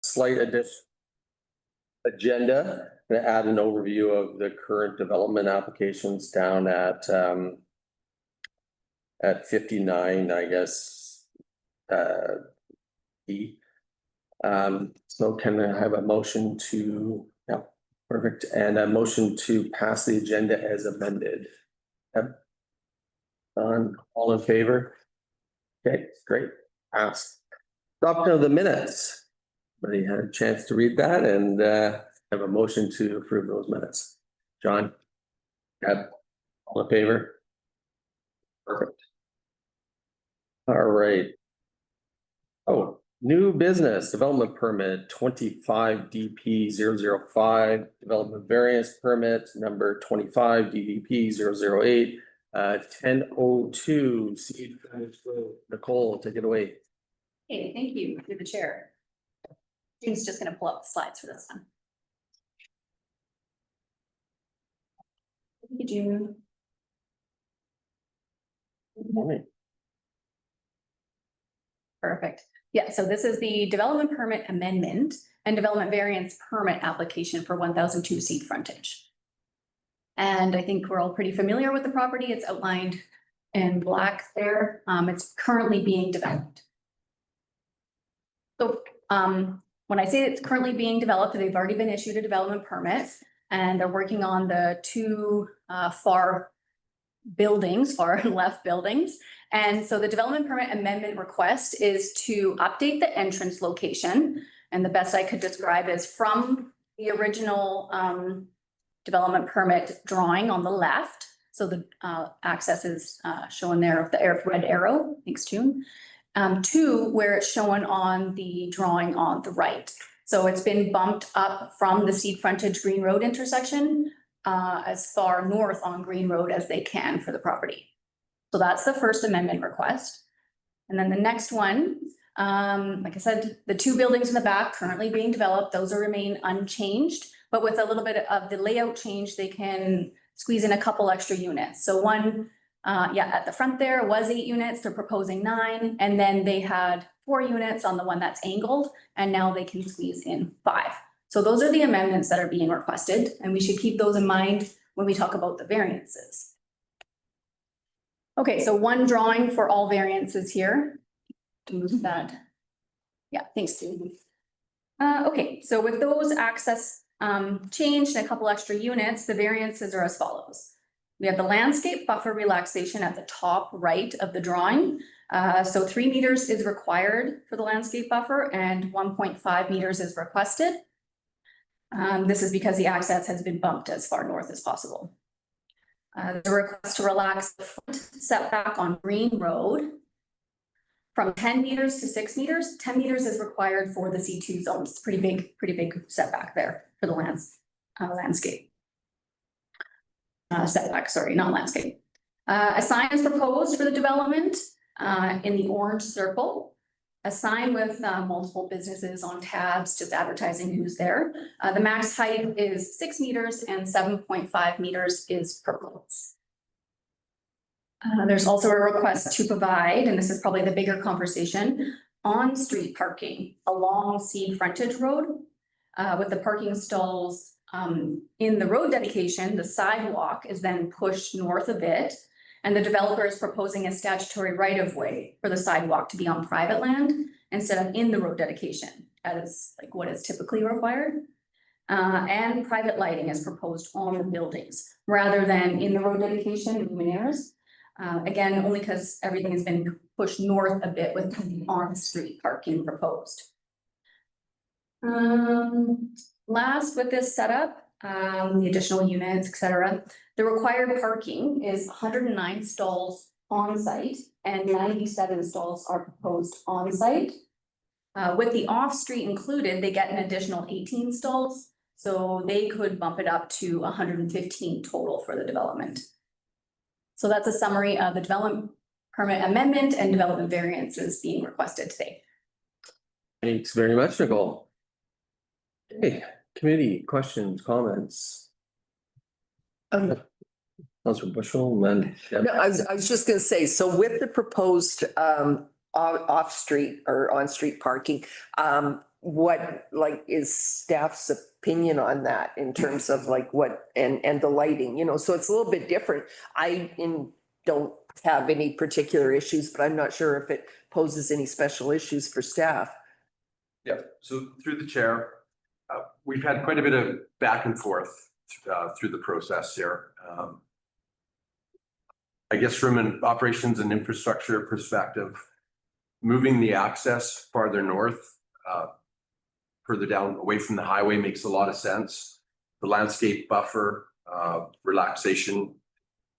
slight addition. Agenda, gonna add an overview of the current development applications down at 59, I guess. E. So can I have a motion to, yeah, perfect, and a motion to pass the agenda as amended? Yep. All in favor? Okay, great, passed. Adoption of the minutes. Everybody had a chance to read that and have a motion to approve those minutes. John? Yep. All in favor? Perfect. All right. Oh, new business development permit 25 DP 005, development variance permit number 25 DVP 008, 1002 Seed Frontage Road. Nicole, take it away. Hey, thank you, through the chair. June's just gonna pull up the slides for this one. Thank you, June. Good morning. Perfect. Yeah, so this is the development permit amendment and development variance permit application for 1002 Seed Frontage. And I think we're all pretty familiar with the property. It's outlined in black there. It's currently being developed. So when I say it's currently being developed, they've already been issued a development permit and they're working on the two far left buildings. And so the development permit amendment request is to update the entrance location. And the best I could describe is from the original development permit drawing on the left. So the access is shown there of the red arrow, thanks June, to where it's shown on the drawing on the right. So it's been bumped up from the Seed Frontage Green Road intersection as far north on Green Road as they can for the property. So that's the first amendment request. And then the next one, like I said, the two buildings in the back currently being developed, those will remain unchanged, but with a little bit of the layout change, they can squeeze in a couple extra units. So one, at the front there was 8 units, they're proposing 9, and then they had 4 units on the one that's angled, and now they can squeeze in 5. So those are the amendments that are being requested, and we should keep those in mind when we talk about the variances. Okay, so one drawing for all variances here. To move that. Yeah, thanks, Steve. Okay, so with those access changed and a couple extra units, the variances are as follows. We have the landscape buffer relaxation at the top right of the drawing. So 3 meters is required for the landscape buffer and 1.5 meters is requested. This is because the access has been bumped as far north as possible. The request to relax the front setback on Green Road from 10 meters to 6 meters. 10 meters is required for the C2 zone. It's pretty big setback there for the landscape. Setback, sorry, not landscape. A sign is proposed for the development in the orange circle. A sign with multiple businesses on tabs, just advertising who's there. The max height is 6 meters and 7.5 meters is proposed. There's also a request to provide, and this is probably the bigger conversation, on-street parking along Seed Frontage Road with the parking stalls in the road dedication. The sidewalk is then pushed north a bit. And the developer is proposing a statutory right-of-way for the sidewalk to be on private land instead of in the road dedication. That is like what is typically required. And private lighting is proposed on the buildings rather than in the road dedication luminaires. Again, only because everything has been pushed north a bit with the on-street parking proposed. Last with this setup, the additional units, etc. The required parking is 109 stalls on site and 97 stalls are proposed on site. With the off-street included, they get an additional 18 stalls, so they could bump it up to 115 total for the development. So that's a summary of the development permit amendment and development variances being requested today. Thanks very much, Nicole. Okay, committee questions, comments. Councilor Bushel, and then No, I was just gonna say, so with the proposed off-street or on-street parking, what like is staff's opinion on that in terms of like what and the lighting, you know, so it's a little bit different. Don't have any particular issues, but I'm not sure if it poses any special issues for staff. Yeah, so through the chair, we've had quite a bit of back and forth through the process here. I guess from an operations and infrastructure perspective, moving the access farther north, further down away from the highway makes a lot of sense. The landscape buffer, relaxation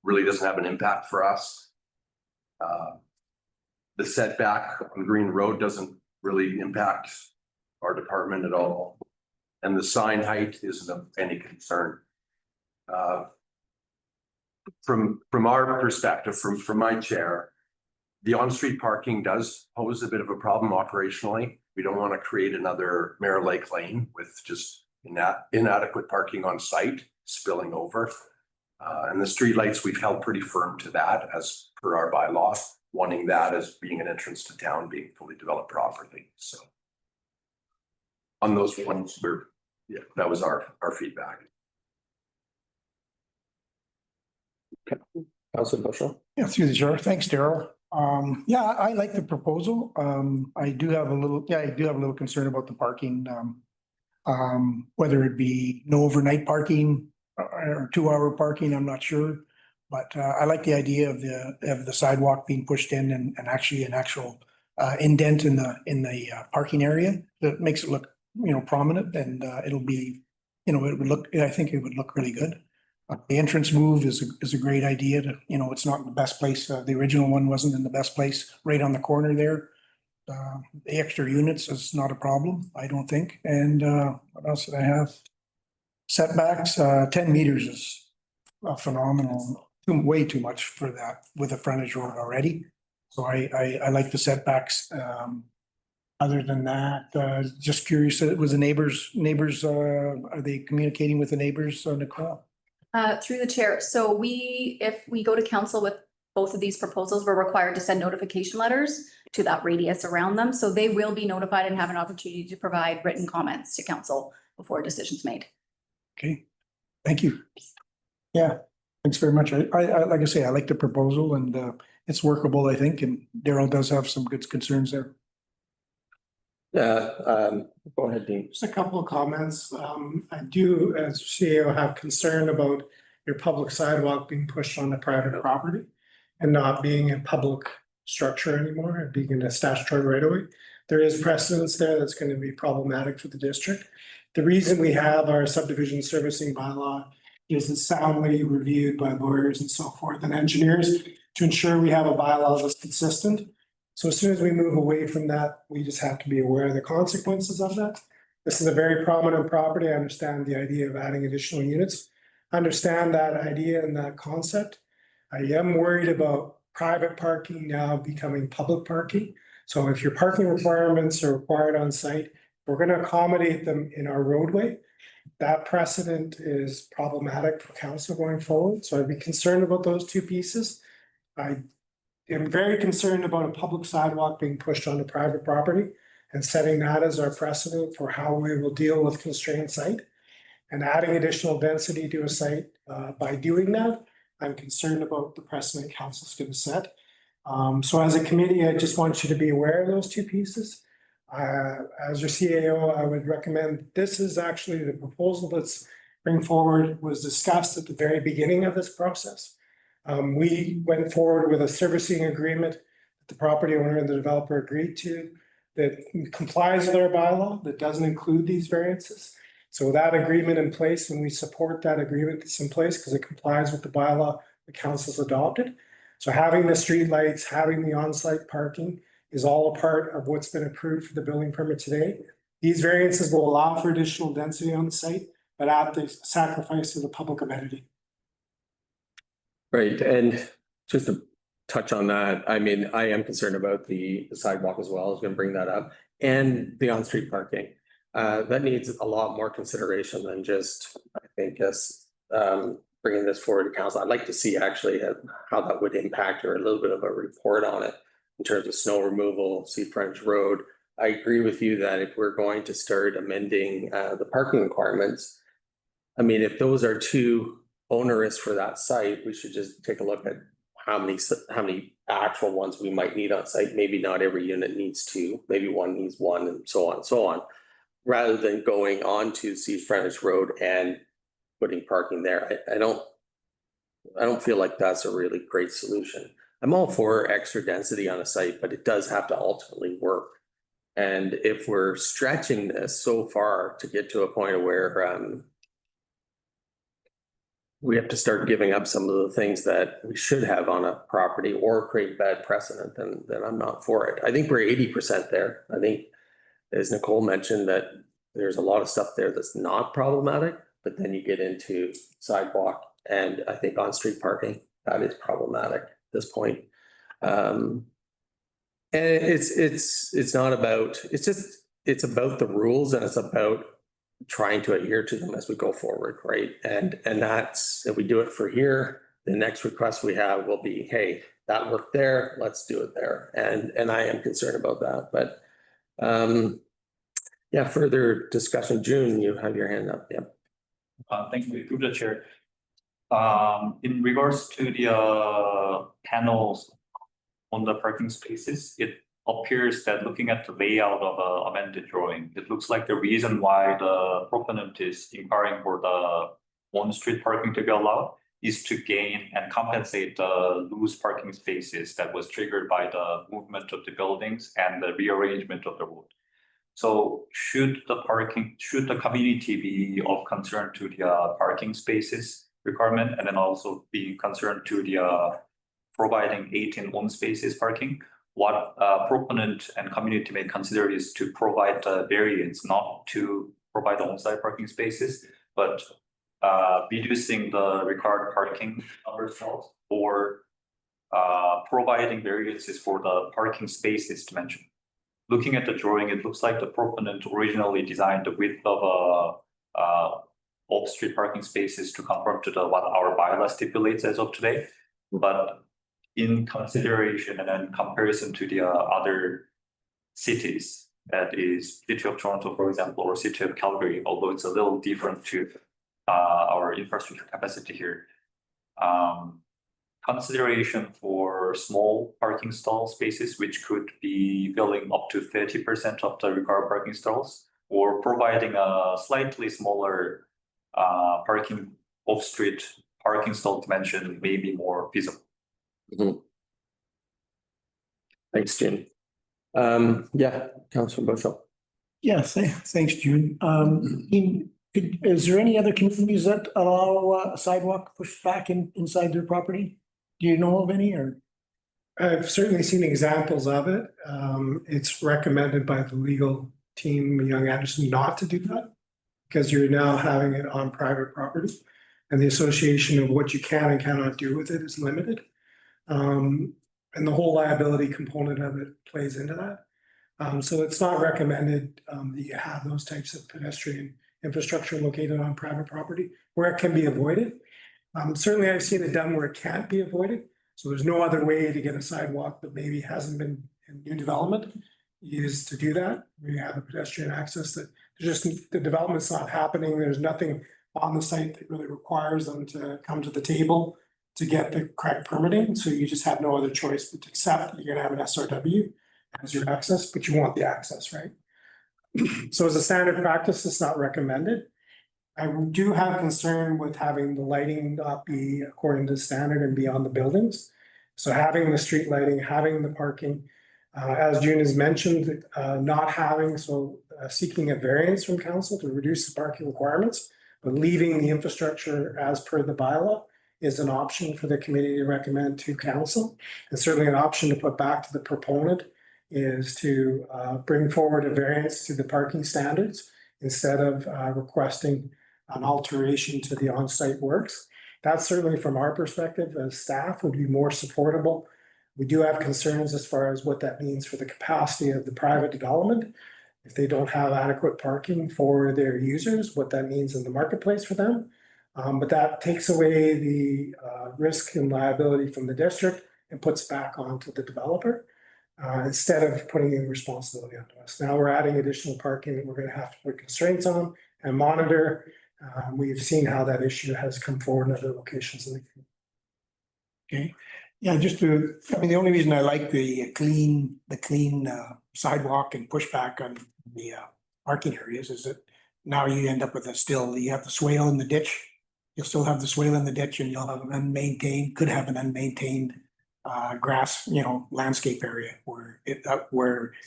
really doesn't have an impact for us. The setback on Green Road doesn't really impact our department at all. And the sign height isn't of any concern. From our perspective, from my chair, the on-street parking does pose a bit of a problem operationally. We don't want to create another Mirror Lake lane with just inadequate parking on site spilling over. And the streetlights, we've held pretty firm to that as per our bylaw, wanting that as being an entrance to town, being fully developed properly. So on those ones, that was our feedback. Councillor Bushel. Yeah, through the chair. Thanks, Daryl. Yeah, I like the proposal. I do have a little concern about the parking. Whether it be no overnight parking or 2-hour parking, I'm not sure. But I like the idea of the sidewalk being pushed in and actually an actual indent in the parking area that makes it look, you know, prominent, and it'll be, you know, I think it would look really good. The entrance move is a great idea to, you know, it's not in the best place. The original one wasn't in the best place, right on the corner there. The extra units is not a problem, I don't think. And what else did I have? Setbacks, 10 meters is phenomenal, way too much for that with a frontage road already. So I like the setbacks. Other than that, just curious, was the neighbors, are they communicating with the neighbors, Nicole? Through the chair. So if we go to council with both of these proposals, we're required to send notification letters to that radius around them. So they will be notified and have an opportunity to provide written comments to council before a decision's made. Okay, thank you. Yeah, thanks very much. I like I say, I like the proposal, and it's workable, I think, and Daryl does have some good concerns there. Go ahead, Dean. Just a couple of comments. I do, as CEO, have concern about your public sidewalk being pushed on the private property and not being a public structure anymore and being in a statutory right of way. There is precedence there that's going to be problematic for the district. The reason we have our subdivision servicing bylaw is it's soundly reviewed by lawyers and so forth and engineers to ensure we have a bylaw that's consistent. So as soon as we move away from that, we just have to be aware of the consequences of that. This is a very prominent property. I understand the idea of adding additional units. I understand that idea and that concept. I am worried about private parking now becoming public parking. So if your parking requirements are required on site, we're going to accommodate them in our roadway. That precedent is problematic for council going forward. So I'd be concerned about those two pieces. I'm very concerned about a public sidewalk being pushed onto private property and setting that as our precedent for how we will deal with constrained site and adding additional density to a site. By doing that, I'm concerned about the precedent council's going to set. So as a committee, I just want you to be aware of those two pieces. As your CAO, I would recommend, this is actually the proposal that's bring forward was discussed at the very beginning of this process. We went forward with a servicing agreement that the property owner and the developer agreed to that complies with our bylaw, that doesn't include these variances. So with that agreement in place, and we support that agreement that's in place because it complies with the bylaw the council's adopted. So having the streetlights, having the on-site parking is all a part of what's been approved for the building permit today. These variances will allow for additional density on the site, but at the sacrifice of the public amenity. Great, and just to touch on that, I mean, I am concerned about the sidewalk as well. I was going to bring that up, and the on-street parking. That needs a lot more consideration than just, I think, us bringing this forward to council. I'd like to see actually how that would impact, or a little bit of a report on it in terms of snow removal, Sea French Road, I agree with you that if we're going to start amending the parking requirements, I mean, if those are too onerous for that site, we should just take a look at how many actual ones we might need on site. Maybe not every unit needs two, maybe one needs one, and so on and so on. Rather than going on to Sea Frontage Road and putting parking there. I don't feel like that's a really great solution. I'm all for extra density on a site, but it does have to ultimately work. And if we're stretching this so far to get to a point where we have to start giving up some of the things that we should have on a property or create bad precedent, then I'm not for it. I think we're 80% there. I think, as Nicole mentioned, that there's a lot of stuff there that's not problematic, but then you get into sidewalk and I think on-street parking, that is problematic at this point. And it's not about, it's about the rules and it's about trying to adhere to them as we go forward, right? And that's, if we do it for here, the next request we have will be, hey, that worked there, let's do it there. And I am concerned about that, but yeah, further discussion. June, you have your hand up, yeah. Thank you, through the chair. In regards to the panels on the parking spaces, it appears that looking at the layout of the amended drawing, it looks like the reason why the proponent is inquiring for the on-street parking to be allowed is to gain and compensate the loose parking spaces that was triggered by the movement of the buildings and the rearrangement of the road. So should the community be of concern to the parking spaces requirement, and then also be concerned to the providing 18 on spaces parking? What proponent and community may consider is to provide the variance, not to provide the on-site parking spaces, but reducing the required parking numbers or providing variances for the parking spaces dimension. Looking at the drawing, it looks like the proponent originally designed the width of off-street parking spaces to conform to what our bylaw stipulates as of today. But in consideration and in comparison to the other cities, that is City of Toronto, for example, or City of Calgary, although it's a little different to our infrastructure capacity here. Consideration for small parking stall spaces, which could be filling up to 30% of the required parking stalls, or providing a slightly smaller parking off-street parking stall dimension may be more feasible. Thanks, Jim. Yeah, Councilor Bushel. Yeah, thanks, June. Is there any other communities that allow a sidewalk pushed back inside their property? Do you know of any, or? I've certainly seen examples of it. It's recommended by the legal team, Young Anderson, not to do that because you're now having it on private property and the association of what you can and cannot do with it is limited. And the whole liability component of it plays into that. So it's not recommended that you have those types of pedestrian infrastructure located on private property where it can be avoided. Certainly I've seen it done where it can't be avoided. So there's no other way to get a sidewalk that maybe hasn't been in new development is to do that. We have a pedestrian access that just the development's not happening. There's nothing on the site that really requires them to come to the table to get the correct permitting. So you just have no other choice but to accept that you're gonna have an SRW as your access, but you want the access, right? So as a standard practice, it's not recommended. I do have concern with having the lighting not be according to standard and be on the buildings. So having the street lighting, having the parking, as June has mentioned, not having, seeking a variance from council to reduce the parking requirements, but leaving the infrastructure as per the bylaw is an option for the committee to recommend to council. And certainly an option to put back to the proponent is to bring forward a variance to the parking standards instead of requesting an alteration to the on-site works. That's certainly from our perspective as staff would be more supportable. We do have concerns as far as what that means for the capacity of the private development. If they don't have adequate parking for their users, what that means in the marketplace for them. But that takes away the risk and liability from the district and puts back onto the developer. instead of putting the responsibility onto us. Now we're adding additional parking that we're gonna have to put constraints on and monitor. We've seen how that issue has come forward in other locations in the community. Okay, yeah, the only reason I like the clean sidewalk and pushback on the parking areas is that now you end up with you have the swale in the ditch. You'll still have the swale in the ditch and you'll have could have an unmaintained grass, landscape area where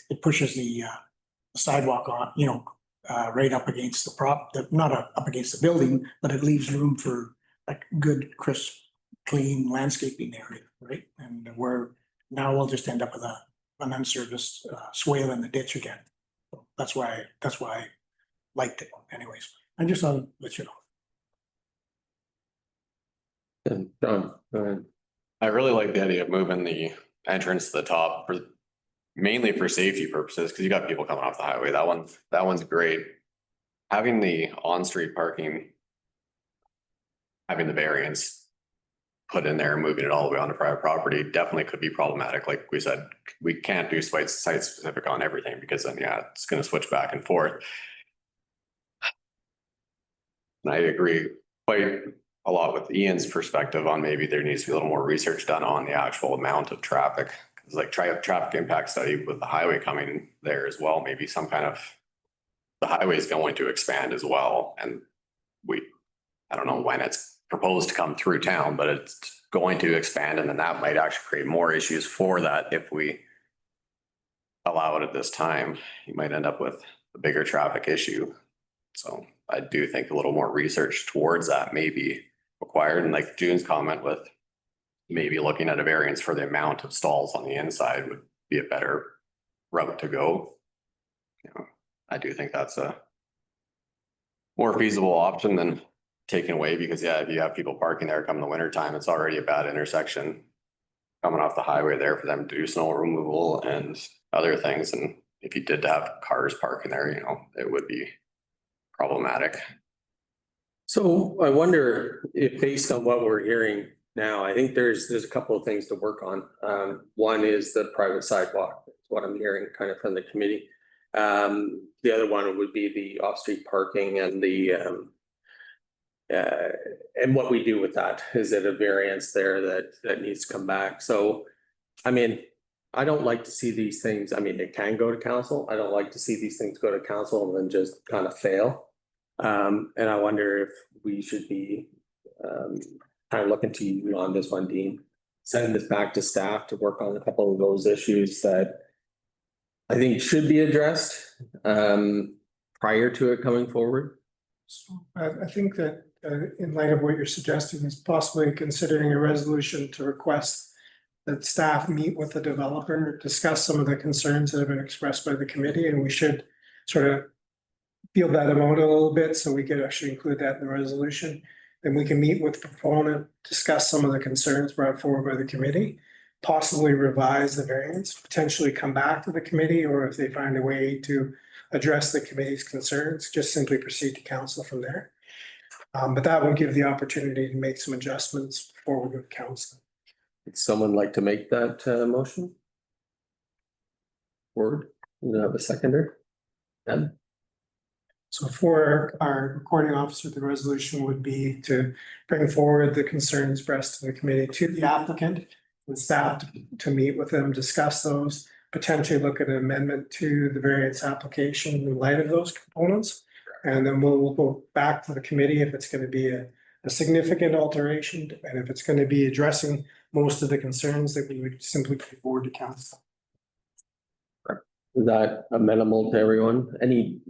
it pushes the sidewalk on, right up against not up against the building, but it leaves room for like good, crisp, clean landscaping area, right? And now we'll just end up with an unserviced swale in the ditch again. So that's why I liked it anyways. I just thought I'd let you know. And John, go ahead. I really like the idea of moving the entrance to the top mainly for safety purposes, because you got people coming off the highway. That one's great. Having the on-street parking, having the variance put in there and moving it all the way onto private property definitely could be problematic. Like we said, we can't do site specific on everything because then, yeah, it's going to switch back and forth. And I agree quite a lot with Ian's perspective on maybe there needs to be a little more research done on the actual amount of traffic. Because like traffic impact study with the highway coming there as well, maybe some kind of, the highway is going to expand as well. And I don't know when it's proposed to come through town, but it's going to expand, and then that might actually create more issues for that if we allow it at this time. You might end up with a bigger traffic issue. So I do think a little more research towards that may be required. And like June's comment with maybe looking at a variance for the amount of stalls on the inside would be a better route to go. I do think that's a more feasible option than taken away, because yeah, if you have people parking there come the winter time, it's already a bad intersection coming off the highway there for them to do snow removal and other things. And if you did have cars parking there, it would be problematic. So I wonder if, based on what we're hearing now, I think there's a couple of things to work on. One is the private sidewalk, that's what I'm hearing kind of from the committee. The other one would be the off-street parking and and what we do with that. Is it a variance there that needs to come back? So, I mean, I don't like to see these things. I mean, it can go to council. I don't like to see these things go to council and then just kind of fail. And I wonder if we should be kind of looking to you on this one, Dean. Send this back to staff to work on a couple of those issues that I think should be addressed prior to it coming forward. I think that in light of what you're suggesting is possibly considering a resolution to request that staff meet with the developer, discuss some of the concerns that have been expressed by the committee, and we should sort of feel that out a little bit, so we could actually include that in the resolution. Then we can meet with the proponent, discuss some of the concerns brought forward by the committee, possibly revise the variance, potentially come back to the committee, or if they find a way to address the committee's concerns, just simply proceed to council from there. But that will give the opportunity to make some adjustments before we go to council. Would someone like to make that motion? Word, you have a seconder? Ed? So for our recording officer, the resolution would be to bring forward the concerns expressed to the committee to the applicant and staff to meet with them, discuss those, potentially look at an amendment to the variance application in light of those components. And then we'll go back to the committee if it's going to be a significant alteration, and if it's going to be addressing most of the concerns that we would simply put forward to council. Is that amenable to everyone? Any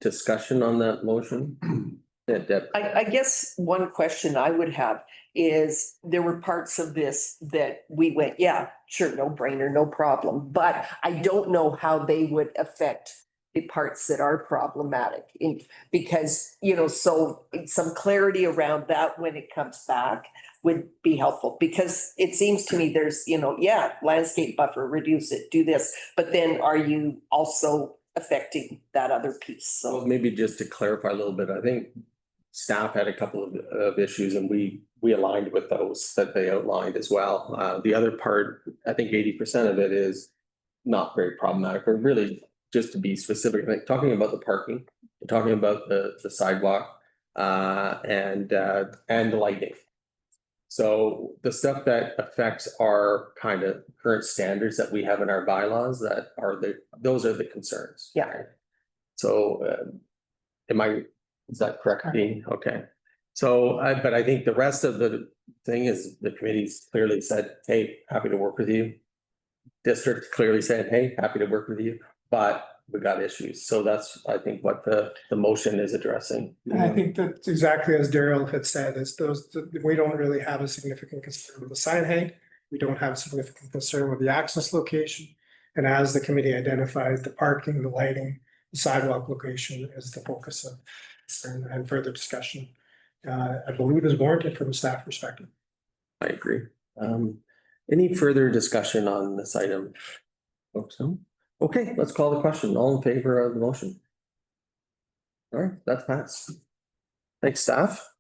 discussion on that motion? Yeah, Deb. I guess one question I would have is there were parts of this that we went, yeah, sure, no brainer, no problem. But I don't know how they would affect the parts that are problematic because, so some clarity around that when it comes back would be helpful, because it seems to me there's, yeah, landscape buffer, reduce it, do this, but then are you also affecting that other piece? So Maybe just to clarify a little bit, I think staff had a couple of issues and we aligned with those that they outlined as well. The other part, I think 80% of it is not very problematic, but really just to be specific, like talking about the parking, talking about the sidewalk, and the lighting. So the stuff that affects our kind of current standards that we have in our bylaws that are those are the concerns. Yeah. So, is that correct, Dean? Okay. So, but I think the rest of the thing is the committee's clearly said, hey, happy to work with you. District clearly said, hey, happy to work with you, but we got issues. So that's, I think, what the motion is addressing. And I think that's exactly as Daryl had said, is we don't really have a significant concern with the sign height. We don't have a significant concern with the access location. And as the committee identified, the parking, the lighting, the sidewalk location is the focus of concern and further discussion. I believe is warranted from a staff perspective. I agree. Any further discussion on this item? Folks, no? Okay, let's call the question. All in favor of the motion? All right, that's passed. Thanks, staff.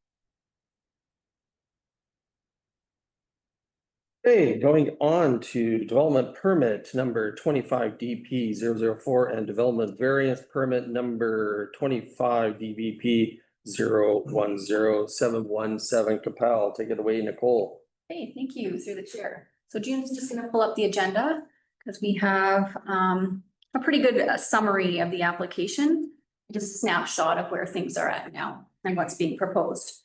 Okay, going on to development permit number 25 DP 004 and development variance permit number 25 DVP 010717 Capel. Take it away, Nicole. Hey, thank you through the chair. So June's just gonna pull up the agenda because we have a pretty good summary of the application. Just a snapshot of where things are at now and what's being proposed.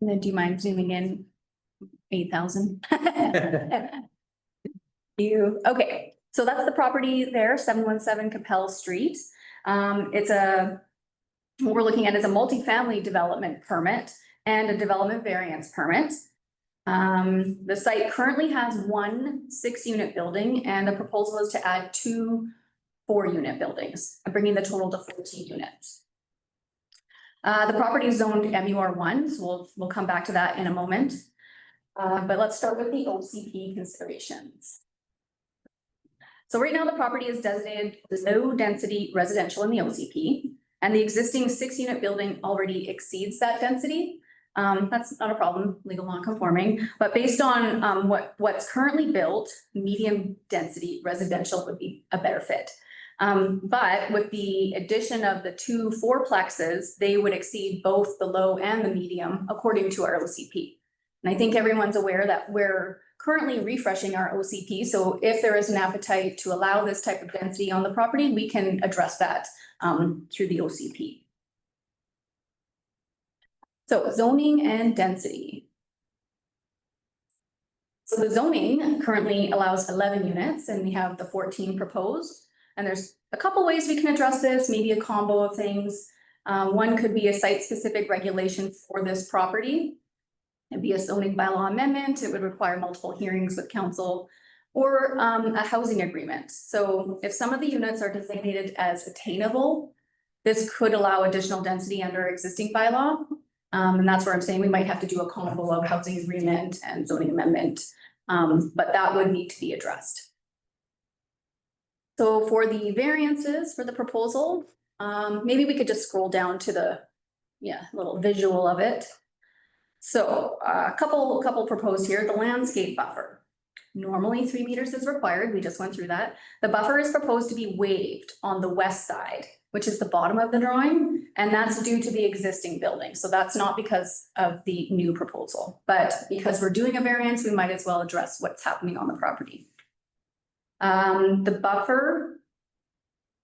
And then do you mind zooming in 8,000? Okay, so that's the property there, 717 Capel Street. What we're looking at is a multifamily development permit and a development variance permit. The site currently has 1 6-unit building and the proposal is to add 2 4-unit buildings, bringing the total to 14 units. The property is zoned MUR1, so we'll come back to that in a moment. But let's start with the OCP considerations. So right now the property is designated low density residential in the OCP, and the existing 6-unit building already exceeds that density. That's not a problem, legal non-conforming, but based on what's currently built, medium density residential would be a better fit. But with the addition of the 2 4-plexes, they would exceed both the low and the medium according to our OCP. And I think everyone's aware that we're currently refreshing our OCP. So if there is an appetite to allow this type of density on the property, we can address that through the OCP. So zoning and density. So the zoning currently allows 11 units and we have the 14 proposed. And there's a couple ways we can address this, maybe a combo of things. One could be a site-specific regulation for this property. It'd be a zoning bylaw amendment. It would require multiple hearings with council or a housing agreement. So if some of the units are designated as attainable, this could allow additional density under existing bylaw. And that's where I'm saying we might have to do a combo of housing agreement and zoning amendment, but that would need to be addressed. So for the variances for the proposal, maybe we could just scroll down to the little visual of it. So a couple proposed here. The landscape buffer. Normally 3 meters is required. We just went through that. The buffer is proposed to be waived on the west side, which is the bottom of the drawing, and that's due to the existing building. So that's not because of the new proposal, but because we're doing a variance, we might as well address what's happening on the property. The buffer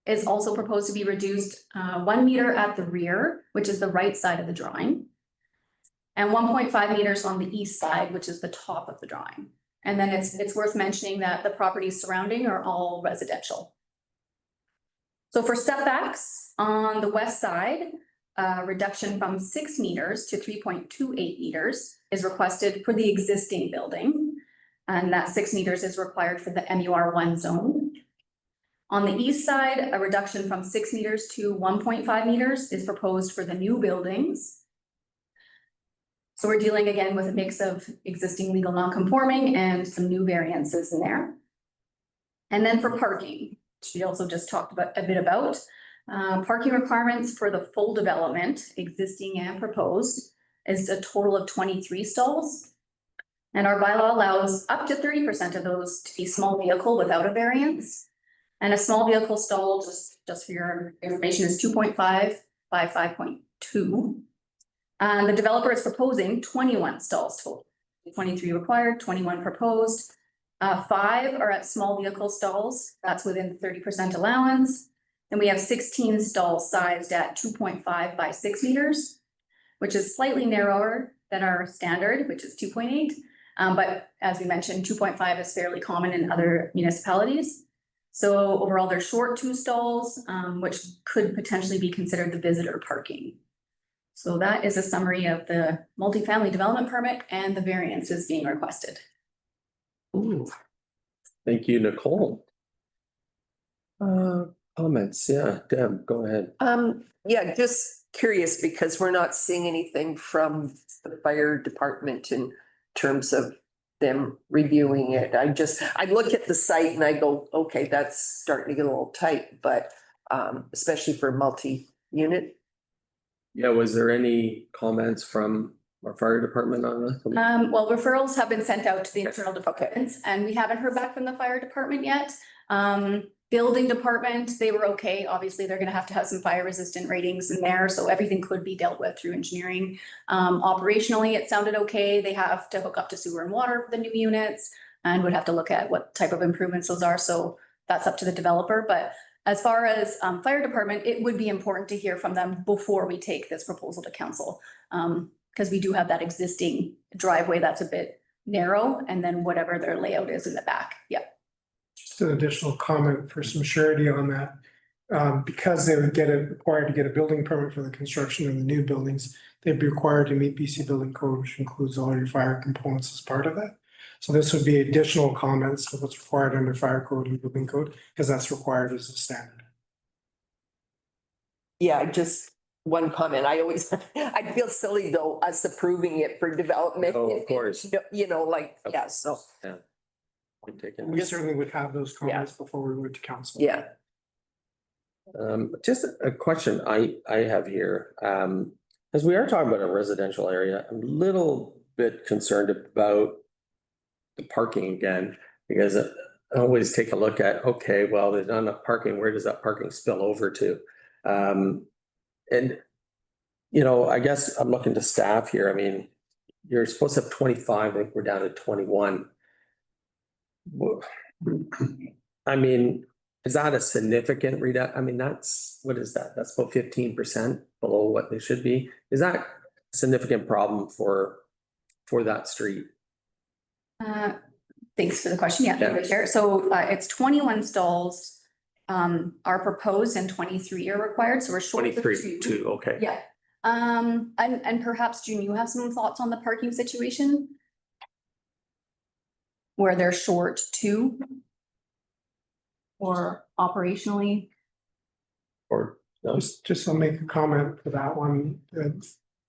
is also proposed to be reduced 1 meter at the rear, which is the right side of the drawing, and 1.5 meters on the east side, which is the top of the drawing. And then it's worth mentioning that the properties surrounding are all residential. So for setbacks on the west side, reduction from 6 meters to 3.28 meters is requested for the existing building. And that 6 meters is required for the MUR1 zone. On the east side, a reduction from 6 meters to 1.5 meters is proposed for the new buildings. So we're dealing again with a mix of existing legal non-conforming and some new variances in there. And then for parking, which we also just talked about a bit about, parking requirements for the full development, existing and proposed, is a total of 23 stalls. And our bylaw allows up to 30% of those to be small vehicle without a variance. And a small vehicle stall, just for your information, is 2.5 by 5.2. And the developer is proposing 21 stalls total. 23 required, 21 proposed. 5 are at small vehicle stalls. That's within 30% allowance. And we have 16 stalls sized at 2.5 by 6 meters, which is slightly narrower than our standard, which is 2.8. But as we mentioned, 2.5 is fairly common in other municipalities. So overall, they're short 2 stalls, which could potentially be considered the visitor parking. So that is a summary of the multifamily development permit and the variances being requested. Ooh. Thank you, Nicole. Comments, yeah, Deb, go ahead. Yeah, just curious because we're not seeing anything from the fire department in terms of them reviewing it. I look at the site and I go, okay, that's starting to get a little tight, but especially for multi-unit. Yeah, was there any comments from our fire department on this? Well, referrals have been sent out to the internal departments and we haven't heard back from the fire department yet. Building department, they were okay. Obviously, they're gonna have to have some fire resistant ratings in there, so everything could be dealt with through engineering. Operationally, it sounded okay. They have to hook up to sewer and water for the new units and would have to look at what type of improvements those are, so that's up to the developer. But as far as fire department, it would be important to hear from them before we take this proposal to council. Because we do have that existing driveway that's a bit narrow, and then whatever their layout is in the back. Yep. Just an additional comment for some surety on that. Because they would required to get a building permit for the construction of the new buildings, they'd be required to meet BC building code, which includes all your fire components as part of that. So this would be additional comments of what's required under fire code and building code, because that's required as a standard. Yeah, just one comment. I feel silly though, us approving it for development. Oh, of course. You know, like, yeah, so, Point taken. We certainly would have those comments before we went to council. yeah. Just a question I have here, as we are talking about a residential area, I'm a little bit concerned about the parking again, because I always take a look at, okay, well, there's not enough parking, where does that parking spill over to? And, you know, I guess I'm looking to staff here. I mean, you're supposed to have 25, I think we're down to 21. I mean, is that a significant reduction? I mean, what is that? That's about 15% below what they should be. Is that a significant problem for that street? Thanks for the question. Yeah. Chair. So it's 21 stalls are proposed and 23 are required. So we're short of 23, okay. Yeah. And perhaps June, you have some thoughts on the parking situation? Where they're short 2? Or operationally? Or no? Just I'll make a comment for that one.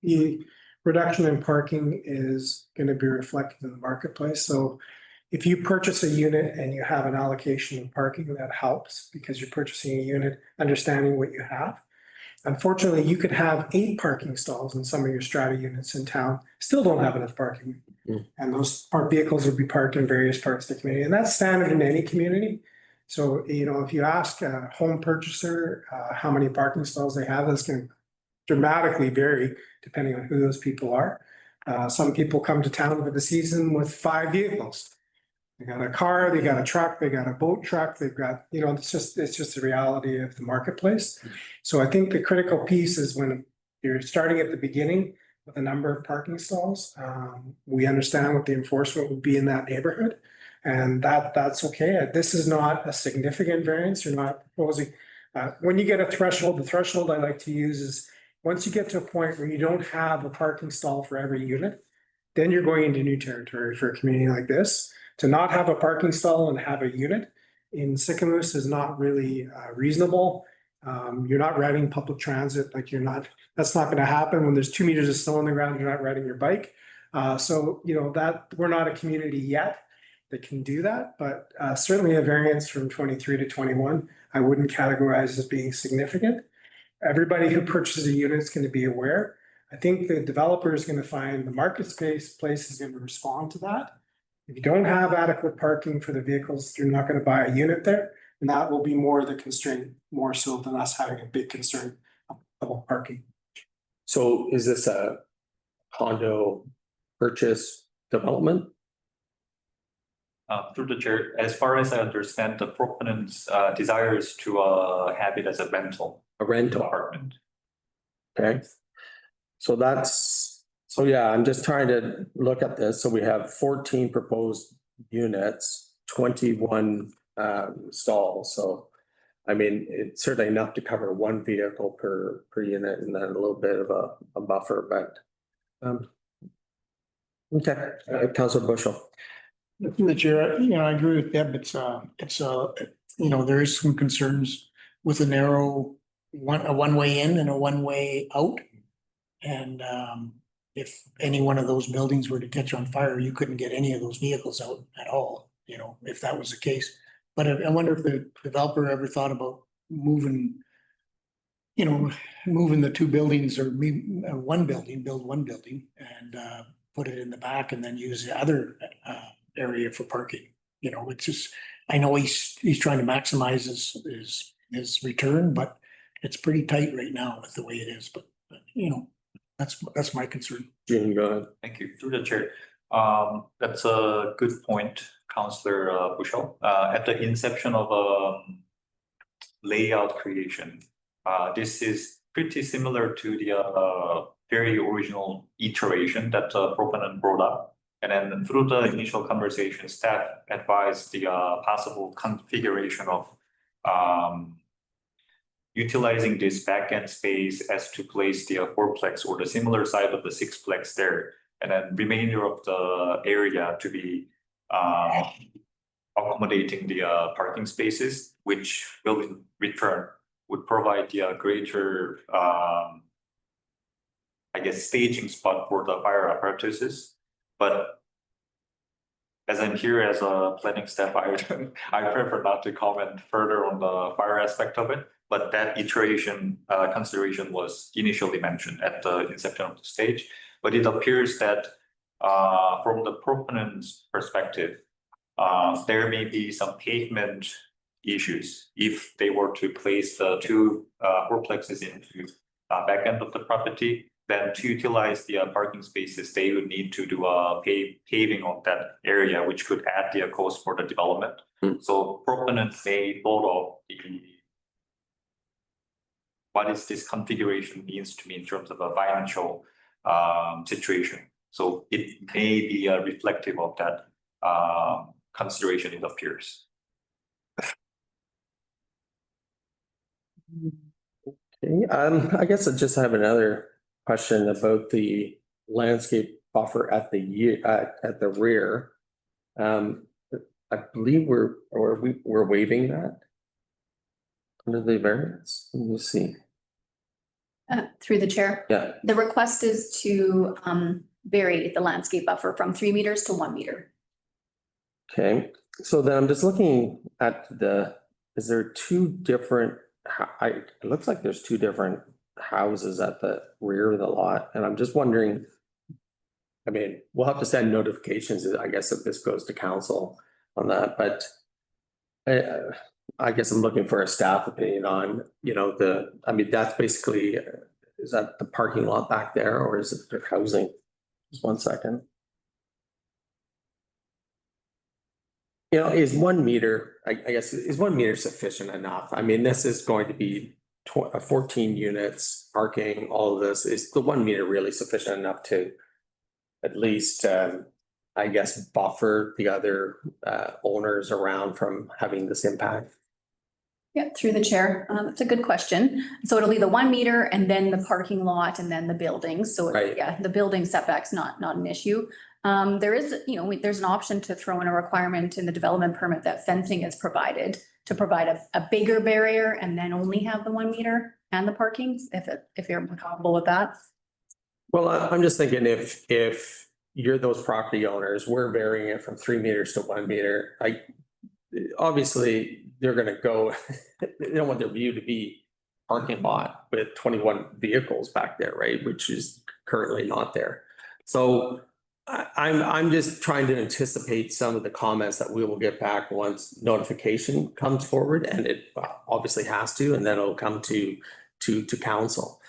The reduction in parking is going to be reflected in the marketplace. So if you purchase a unit and you have an allocation of parking, that helps because you're purchasing a unit, understanding what you have. Unfortunately, you could have 8 parking stalls in some of your strata units in town, still don't have enough parking. And those vehicles will be parked in various parts of the community. And that's standard in any community. So, you know, if you ask a home purchaser how many parking stalls they have, that's going to dramatically vary depending on who those people are. Some people come to town for the season with 5 vehicles. They got a car, they got a truck, they got a boat truck, they've got, you know, it's just the reality of the marketplace. So I think the critical piece is when you're starting at the beginning with a number of parking stalls, we understand what the enforcement would be in that neighborhood. And that's okay. This is not a significant variance. You're not proposing, when you get a threshold, the threshold I like to use is once you get to a point where you don't have a parking stall for every unit, then you're going into new territory for a community like this. To not have a parking stall and have a unit in Sicamous is not really reasonable. You're not riding public transit, like that's not going to happen when there's 2 meters of snow on the ground, you're not riding your bike. So, you know, that we're not a community yet that can do that, but certainly a variance from 23 to 21, I wouldn't categorize as being significant. Everybody who purchases a unit is going to be aware. I think the developer is gonna find the market space place is gonna respond to that. If you don't have adequate parking for the vehicles, you're not gonna buy a unit there, and that will be more the constraint, more so than us having a big concern about parking. So is this a condo purchase development? Through the chair, as far as I understand, the proponent's desires to have it as a rental A rental? apartment. Okay. So yeah, I'm just trying to look at this. So we have 14 proposed units, 21 stalls. So I mean, it's certainly enough to cover one vehicle per unit and then a little bit of a buffer, but okay, Councilor Bushel. Through the chair, I agree with Deb. There is some concerns with a narrow a one-way in and a one-way out. And if any one of those buildings were to catch on fire, you couldn't get any of those vehicles out at all, if that was the case. But I wonder if the developer ever thought about moving the two buildings or build one building and put it in the back and then use the other area for parking. It's just, I know he's trying to maximize his return, but it's pretty tight right now with the way it is. But that's my concern. June, go ahead. Thank you. Through the chair. That's a good point, Councillor Bushel. At the inception of layout creation, this is pretty similar to the very original iteration that the proponent brought up. And then through the initial conversation, staff advised the possible configuration of utilizing this backend space as to place the fourplex or the similar side of the sixplex there, and then remainder of the area to be accommodating the parking spaces, which will in return would provide the greater, staging spot for the fire apparatuses. But as I'm here as a planning staff, I prefer not to comment further on the fire aspect of it. But that iteration consideration was initially mentioned at the inception of the stage. But it appears that from the proponent's perspective, there may be some pavement issues if they were to place the two fourplexes into back end of the property. Then to utilize the parking spaces, they would need to do a paving of that area, which could add the cost for the development. So proponents may thought of what is this configuration means to me in terms of a financial situation. So it may be reflective of that consideration, it appears. Okay, I guess I just have another question about the landscape buffer at the rear. I believe we're waiving that under the variance. Let me see. Through the chair. Yeah. The request is to vary the landscape buffer from 3 meters to 1 meter. Okay, so then I'm just looking at is there two different, it looks like there's two different houses at the rear of the lot, and I'm just wondering, I mean, we'll have to send notifications, I guess, if this goes to council on that, but I guess I'm looking for a staff opinion on, that's basically, is that the parking lot back there or is it their housing? Just 1 second. Is 1 meter, I guess, is 1 meter sufficient enough? I mean, this is going to be 14 units, parking, all of this. Is the 1 meter really sufficient enough to at least, I guess, buffer the other owners around from having this impact? Yeah, through the chair. That's a good question. So it'll be the 1 meter and then the parking lot and then the buildings. So Right. yeah, the building setback's not an issue. There is, there's an option to throw in a requirement in the development permit that fencing is provided to provide a bigger barrier and then only have the 1 meter and the parking, if you're comfortable with that. Well, I'm just thinking if you're those property owners, we're varying it from 3 meters to 1 meter. Obviously they're gonna go, they don't want their view to be parking lot with 21 vehicles back there, right? Which is currently not there. So I'm just trying to anticipate some of the comments that we will get back once notification comes forward, and it obviously has to, and then it'll come to council.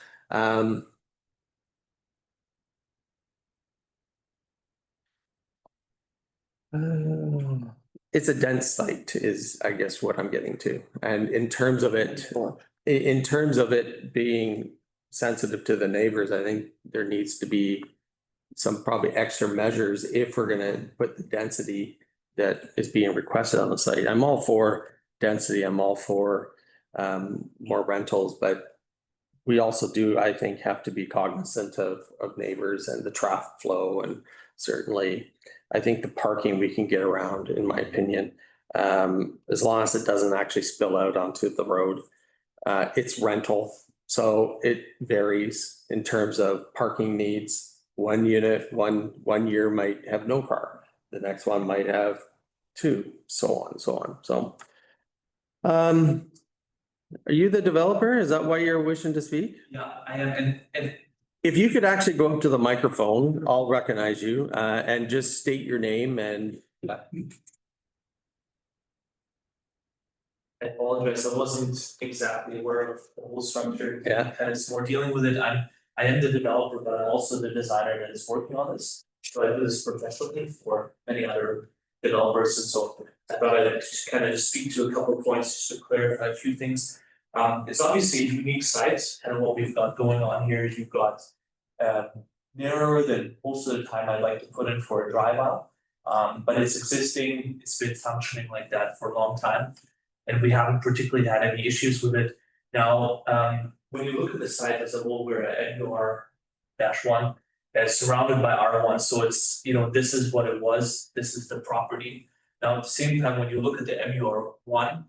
It's a dense site is, I guess, what I'm getting to. And in terms of it being sensitive to the neighbors, I think there needs to be some probably extra measures if we're gonna put the density that is being requested on the site. I'm all for density. I'm all for more rentals, but we also do, I think, have to be cognizant of neighbors and the traffic flow, and certainly I think the parking we can get around, in my opinion, as long as it doesn't actually spill out onto the road. It's rental, so it varies in terms of parking needs. One unit, one year might have no car, the next one might have two, so on, so on. So are you the developer? Is that why you're wishing to speak? Yeah, I am, and If you could actually go up to the microphone, I'll recognize you, and just state your name and. I apologize, I wasn't exactly aware of the whole structure. Yeah. Because we're dealing with it, I am the developer, but I'm also the designer that is working on this. So I do this professionally for many other developers, and so I thought I'd kind of just speak to a couple of points just to clarify a few things. It's obviously a unique site, and what we've got going on here is you've got narrower than most of the time I'd like to put in for a drive aisle. But it's existing, it's been functioning like that for a long time, and we haven't particularly had any issues with it. Now, when you look at the site as a whole, we're at NUR-1, that's surrounded by R1, so it's, this is what it was, this is the property. Now, at the same time, when you look at the MUR1,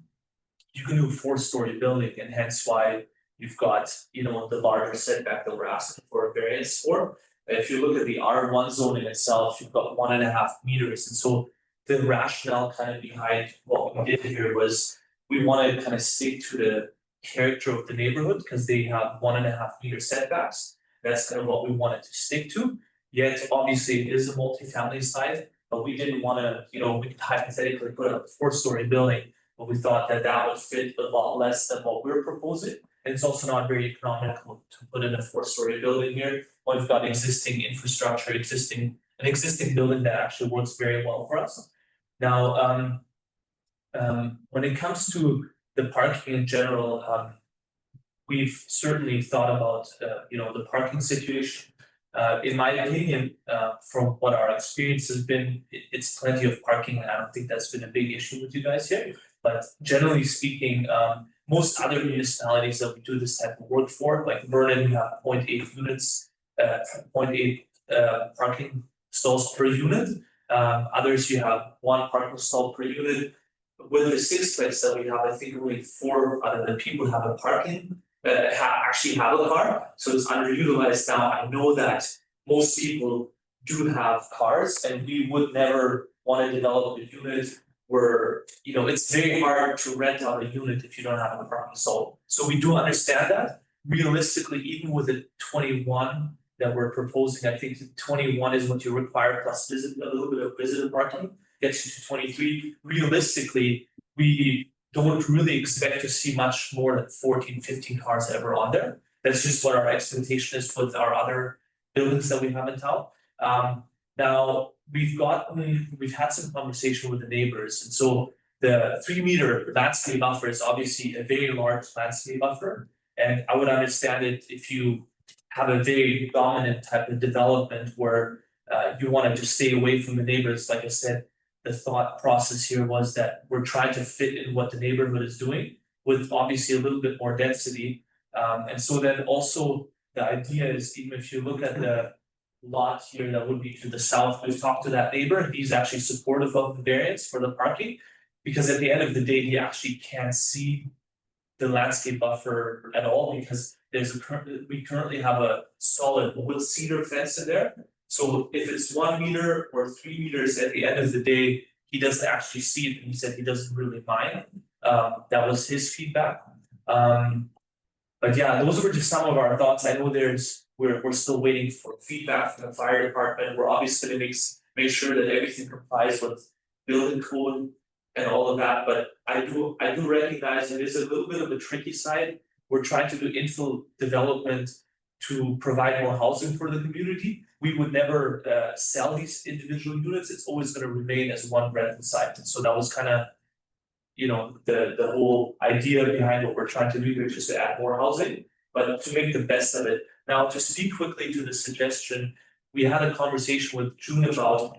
you can do a 4-story building, and hence why you've got, the larger setback that we're asking for a variance for. If you look at the R1 zone in itself, you've got 1.5 meters, and so the rationale kind of behind what we did here was we wanted to kind of stick to the character of the neighborhood because they have 1.5 meter setbacks. That's kind of what we wanted to stick to. Yet obviously it is a multifamily site, but we didn't want to, we could hypothetically put up a 4-story building, but we thought that would fit a lot less than what we're proposing. And it's also not very economical to put in a 4-story building here when we've got existing infrastructure, an existing building that actually works very well for us. Now, when it comes to the parking in general, we've certainly thought about, the parking situation. In my opinion, from what our experience has been, it's plenty of parking, and I don't think that's been a big issue with you guys here. But generally speaking, most other municipalities that we do this type of work for, like Vernon, you have 0.8 units, 0.8 parking stalls per unit. Others you have 1 parking stall per unit. With the 6-place that we have, I think only 4 out of the people have a parking, actually have a car, so it's underutilized now. I know that most people do have cars, and we would never want to develop a unit where, it's very hard to rent out a unit if you don't have a parking stall. So we do understand that. Realistically, even with the 21 that we're proposing, I think 21 is what you require plus a little bit of visitor parking, gets you to 23. Realistically, we don't really expect to see much more than 14, 15 cars ever on there. That's just what our expectation is with our other buildings that we have in town. Now, we've had some conversation with the neighbors, and so the 3-meter landscape buffer is obviously a very large landscape buffer. And I would understand it if you have a very dominant type of development where you want to just stay away from the neighbors. Like I said, the thought process here was that we're trying to fit in what the neighborhood is doing with obviously a little bit more density. And so then also the idea is, even if you look at the lot here that would be to the south, we've talked to that neighbor, he's actually supportive of the variance for the parking, because at the end of the day, he actually can't see the landscape buffer at all, because we currently have a solid wood cedar fence in there. So if it's 1 meter or 3 meters, at the end of the day, he doesn't actually see it, and he said he doesn't really mind. That was his feedback. But yeah, those were just some of our thoughts. I know there's we're still waiting for feedback from the fire department. We're obviously gonna make sure that everything complies with building code and all of that, but I do recognize it is a little bit of a tricky side. We're trying to do infill development to provide more housing for the community. We would never sell these individual units. It's always gonna remain as one rental site. And so that was kind of, you know, the whole idea behind what we're trying to do here, just to add more housing, but to make the best of it. Now, to speak quickly to the suggestion, we had a conversation with June about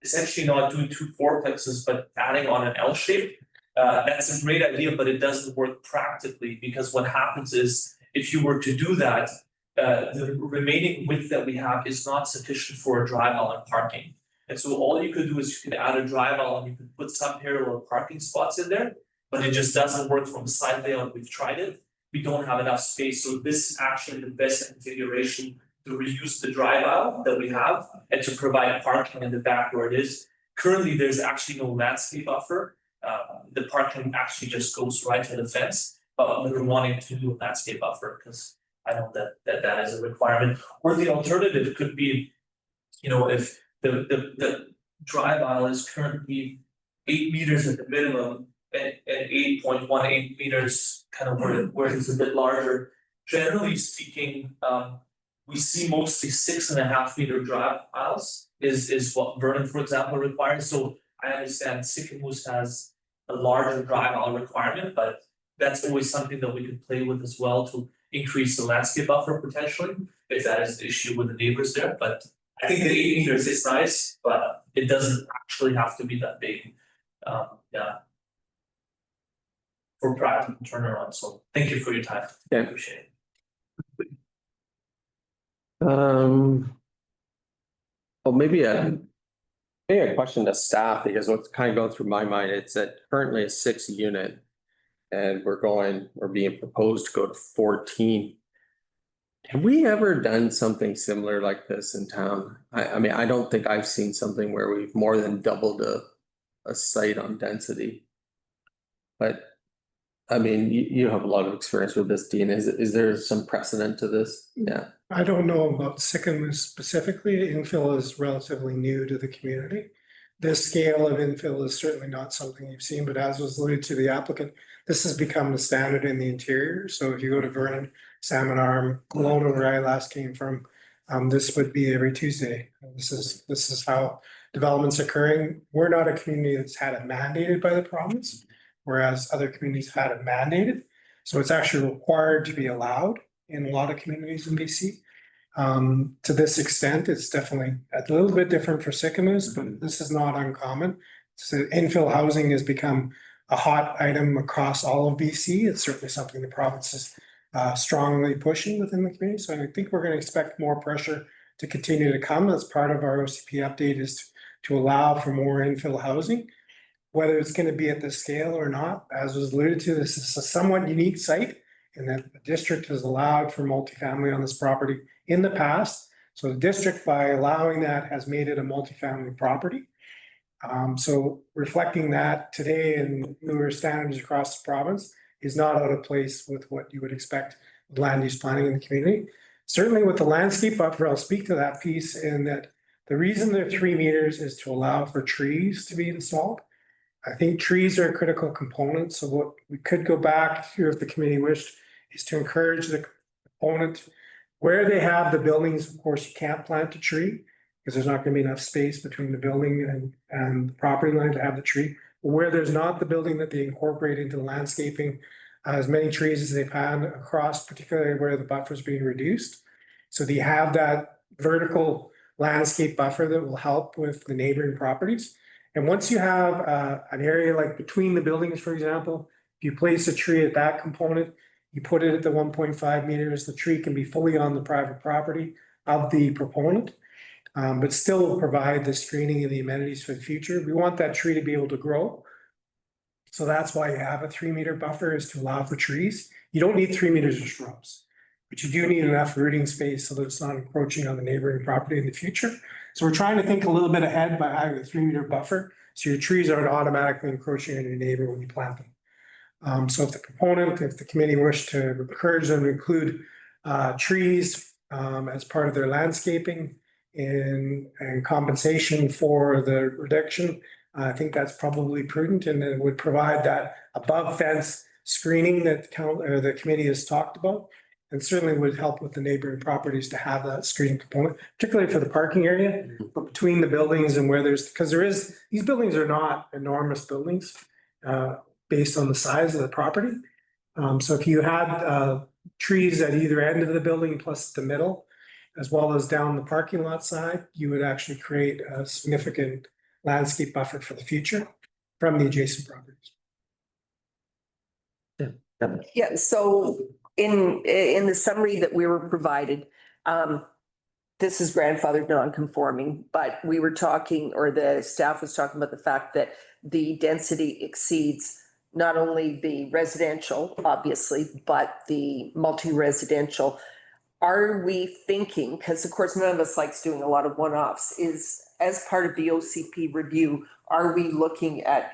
essentially not doing 2 fourplexes, but adding on an L shape. That's a great idea, but it doesn't work practically, because what happens is if you were to do that, the remaining width that we have is not sufficient for a drive aisle and parking. And so all you could do is you could add a drive aisle and you could put some parallel parking spots in there, but it just doesn't work from side layout. We've tried it. We don't have enough space. So this is actually the best configuration to reuse the drive aisle that we have and to provide parking in the back where it is. Currently, there's actually no landscape buffer. The parking actually just goes right to the fence, but we're wanting to do a landscape buffer because I know that is a requirement. Or the alternative could be, you know, if the drive aisle is currently 8 meters at the minimum and 8.18 meters kind of where it's a bit larger. Generally speaking, we see mostly 6.5 meter drive aisles is what Vernon, for example, requires. So I understand Sycamoose has a larger drive aisle requirement, but that's always something that we could play with as well to increase the landscape buffer potentially, if that is the issue with the neighbors there. But I think the 8 meters is nice, but it doesn't actually have to be that big. Yeah. For practical turnaround. So thank you for your time. I Yeah. appreciate it. Well, maybe a question to staff, because what's kind of going through my mind, it's that currently a 6 unit. And we're being proposed to go to 14. Have we ever done something similar like this in town? I mean, I don't think I've seen something where we've more than doubled a site on density. But I mean, you have a lot of experience with this, Dean. Is there some precedent to this? Yeah. I don't know about Sycamoose specifically. Infill is relatively new to the community. This scale of infill is certainly not something you've seen, but as was alluded to the applicant, this has become the standard in the interior. So if you go to Vernon, Salmon Arm, Kelowna, where I last came from, this would be every Tuesday. This is how development's occurring. We're not a community that's had it mandated by the province, whereas other communities have had it mandated. So it's actually required to be allowed in a lot of communities in BC. To this extent, it's definitely a little bit different for Sycamoose, but this is not uncommon. So infill housing has become a hot item across all of BC. It's certainly something the province is strongly pushing within the community. So I think we're going to expect more pressure to continue to come. As part of our OCP update is to allow for more infill housing. Whether it's going to be at this scale or not, as was alluded to, this is a somewhat unique site in that the district has allowed for multifamily on this property in the past. So the district, by allowing that, has made it a multifamily property. So reflecting that today in newer standards across the province is not out of place with what you would expect with land use planning in the community. Certainly with the landscape buffer, I'll speak to that piece in that the reason they're 3 meters is to allow for trees to be installed. I think trees are a critical component. So what we could go back to, if the committee wished, is to encourage the component where they have the buildings. Of course, you can't plant a tree because there's not going to be enough space between the building and the property line to have the tree. But where there's not the building, that they incorporate into the landscaping as many trees as they've had across, particularly where the buffer is being reduced. So they have that vertical landscape buffer that will help with the neighboring properties. And once you have an area like between the buildings, for example, if you place a tree at that component, you put it at the 1.5 meters, the tree can be fully on the private property of the proponent, but still provide the screening and the amenities for the future. We want that tree to be able to grow. So that's why you have a 3 meter buffer, is to allow for trees. You don't need 3 meters of shrubs, but you do need enough rooting space so that it's not encroaching on the neighboring property in the future. So we're trying to think a little bit ahead by having a 3 meter buffer, so your trees aren't automatically encroaching on your neighbor when you plant them. So if the committee wished to encourage them to include trees as part of their landscaping and compensation for the reduction. I think that's probably prudent and it would provide that above fence screening that the committee has talked about. And certainly would help with the neighboring properties to have that screening component, particularly for the parking area, but between the buildings and where because these buildings are not enormous buildings based on the size of the property. So if you had trees at either end of the building plus the middle, as well as down the parking lot side, you would actually create a significant landscape buffer for the future from the adjacent properties. Yeah, so in the summary that we were provided, this is grandfathered non-conforming, but we were talking, or the staff was talking about the fact that the density exceeds not only the residential, obviously, but the multi-residential. Are we thinking, because of course none of us likes doing a lot of one-offs, is as part of the OCP review, are we looking at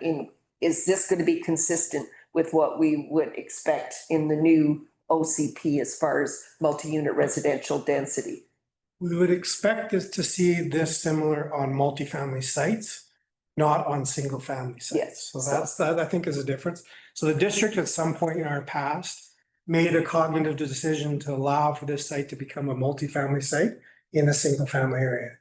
is this going to be consistent with what we would expect in the new OCP as far as multi-unit residential density? We would expect to see this similar on multifamily sites, not on single family sites. Yes. So that I think is a difference. So the district at some point in our past made a cognitive decision to allow for this site to become a multifamily site in a single family area,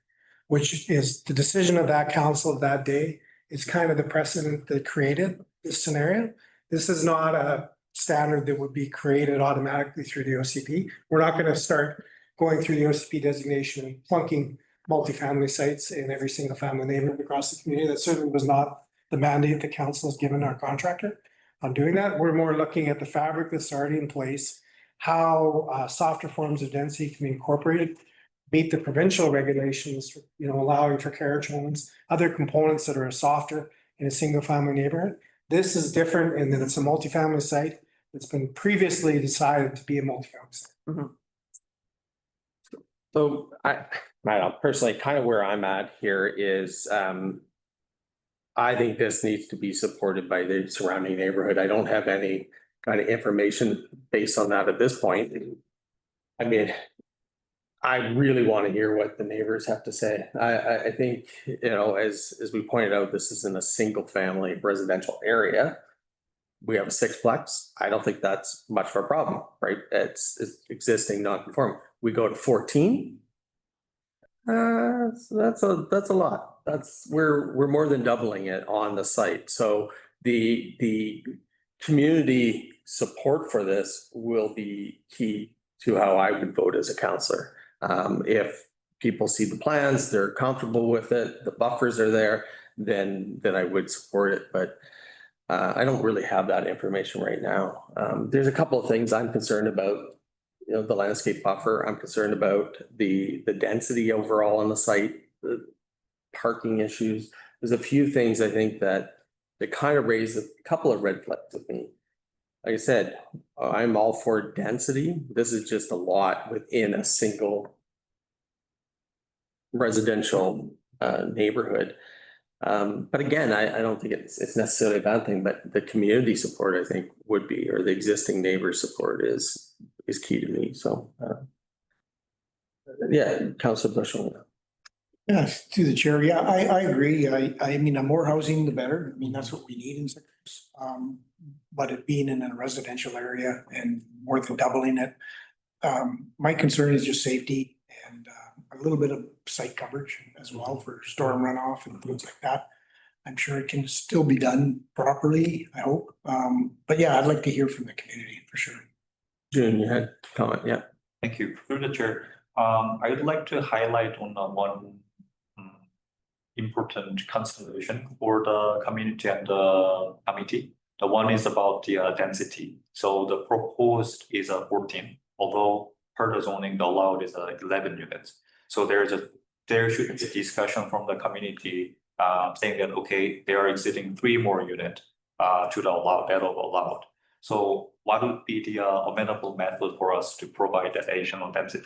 which is the decision of that council that day. Is kind of the precedent that created this scenario. This is not a standard that would be created automatically through the OCP. We're not going to start going through the OCP designation and plunking multifamily sites in every single family neighborhood across the community. That certainly was not the mandate the council has given our contractor on doing that. We're more looking at the fabric that's already in place, how softer forms of density can be incorporated, meet the provincial regulations, allowing for carriage homes, other components that are softer in a single family neighborhood. This is different in that it's a multifamily site that's been previously decided to be a multifamily site. Mm-hmm. So I don't know, personally, kind of where I'm at here is, I think this needs to be supported by the surrounding neighborhood. I don't have any kind of information based on that at this point. I mean, I really want to hear what the neighbors have to say. I think, as we pointed out, this isn't a single family residential area. We have a sixplex. I don't think that's much of a problem, right? It's existing non-conforming. We go to 14. That's a lot. We're more than doubling it on the site. So the community support for this will be key to how I would vote as a councillor. If people see the plans, they're comfortable with it, the buffers are there, then I would support it. But I don't really have that information right now. There's a couple of things I'm concerned about. The landscape buffer. I'm concerned about the density overall on the site, the parking issues. There's a few things I think that kind of raise a couple of red flags with me. Like I said, I'm all for density. This is just a lot within a single residential neighborhood. But again, I don't think it's necessarily a bad thing, but the community support, I think, would be, or the existing neighbor support is key to me. So, yeah, Councillor Bushel. Yes, to the chair. Yeah, I agree. I mean, the more housing, the better. I mean, that's what we need in cities. But it being in a residential area and more than doubling it, my concern is just safety and a little bit of site coverage as well for storm runoff and things like that. I'm sure it can still be done properly, I hope. But yeah, I'd like to hear from the community for sure. June, you had a comment, yeah. Thank you. Through the chair, I would like to highlight on one important consideration for the community and the committee. The one is about the density. So the proposed is 14, although per the zoning, the allowed is 11 units. So there should be a discussion from the community saying that, okay, they are exceeding 3 more units to the allowed. So what would be the amenable method for us to provide that additional density?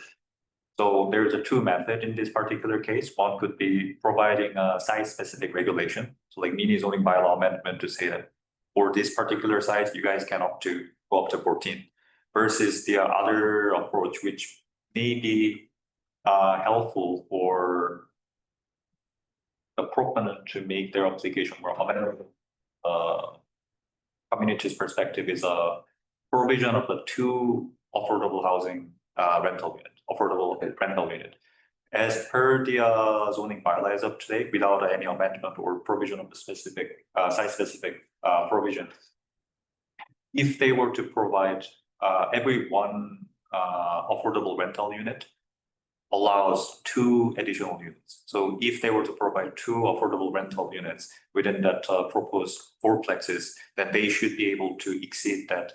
So there's a 2 method in this particular case. One could be providing a site-specific regulation, so like mini zoning bylaw amendment to say that for this particular site, you guys can go up to 14. Versus the other approach, which may be helpful for the proponent to make their application more amenable. Community's perspective is a provision of the two affordable housing affordable rental unit. As per the zoning bylaws of today, without any amendment or provision of the specific site-specific provision, if they were to provide every one affordable rental unit allows two additional units. So if they were to provide two affordable rental units within that proposed fourplexes, then they should be able to exceed that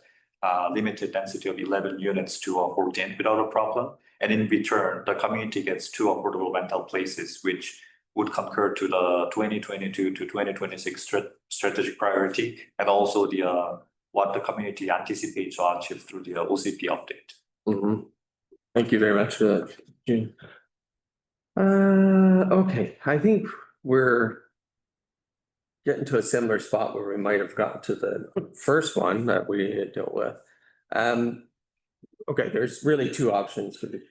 limited density of 11 units to 14 without a problem. And in return, the community gets two affordable rental places, which would concur to the 2022 to 2026 strategic priority, and also the what the community anticipates to achieve through the OCP update. Mhm. Thank you very much for that, June. Okay, I think we're getting to a similar spot where we might have gotten to the first one that we had dealt with. Okay, there's really two options for the,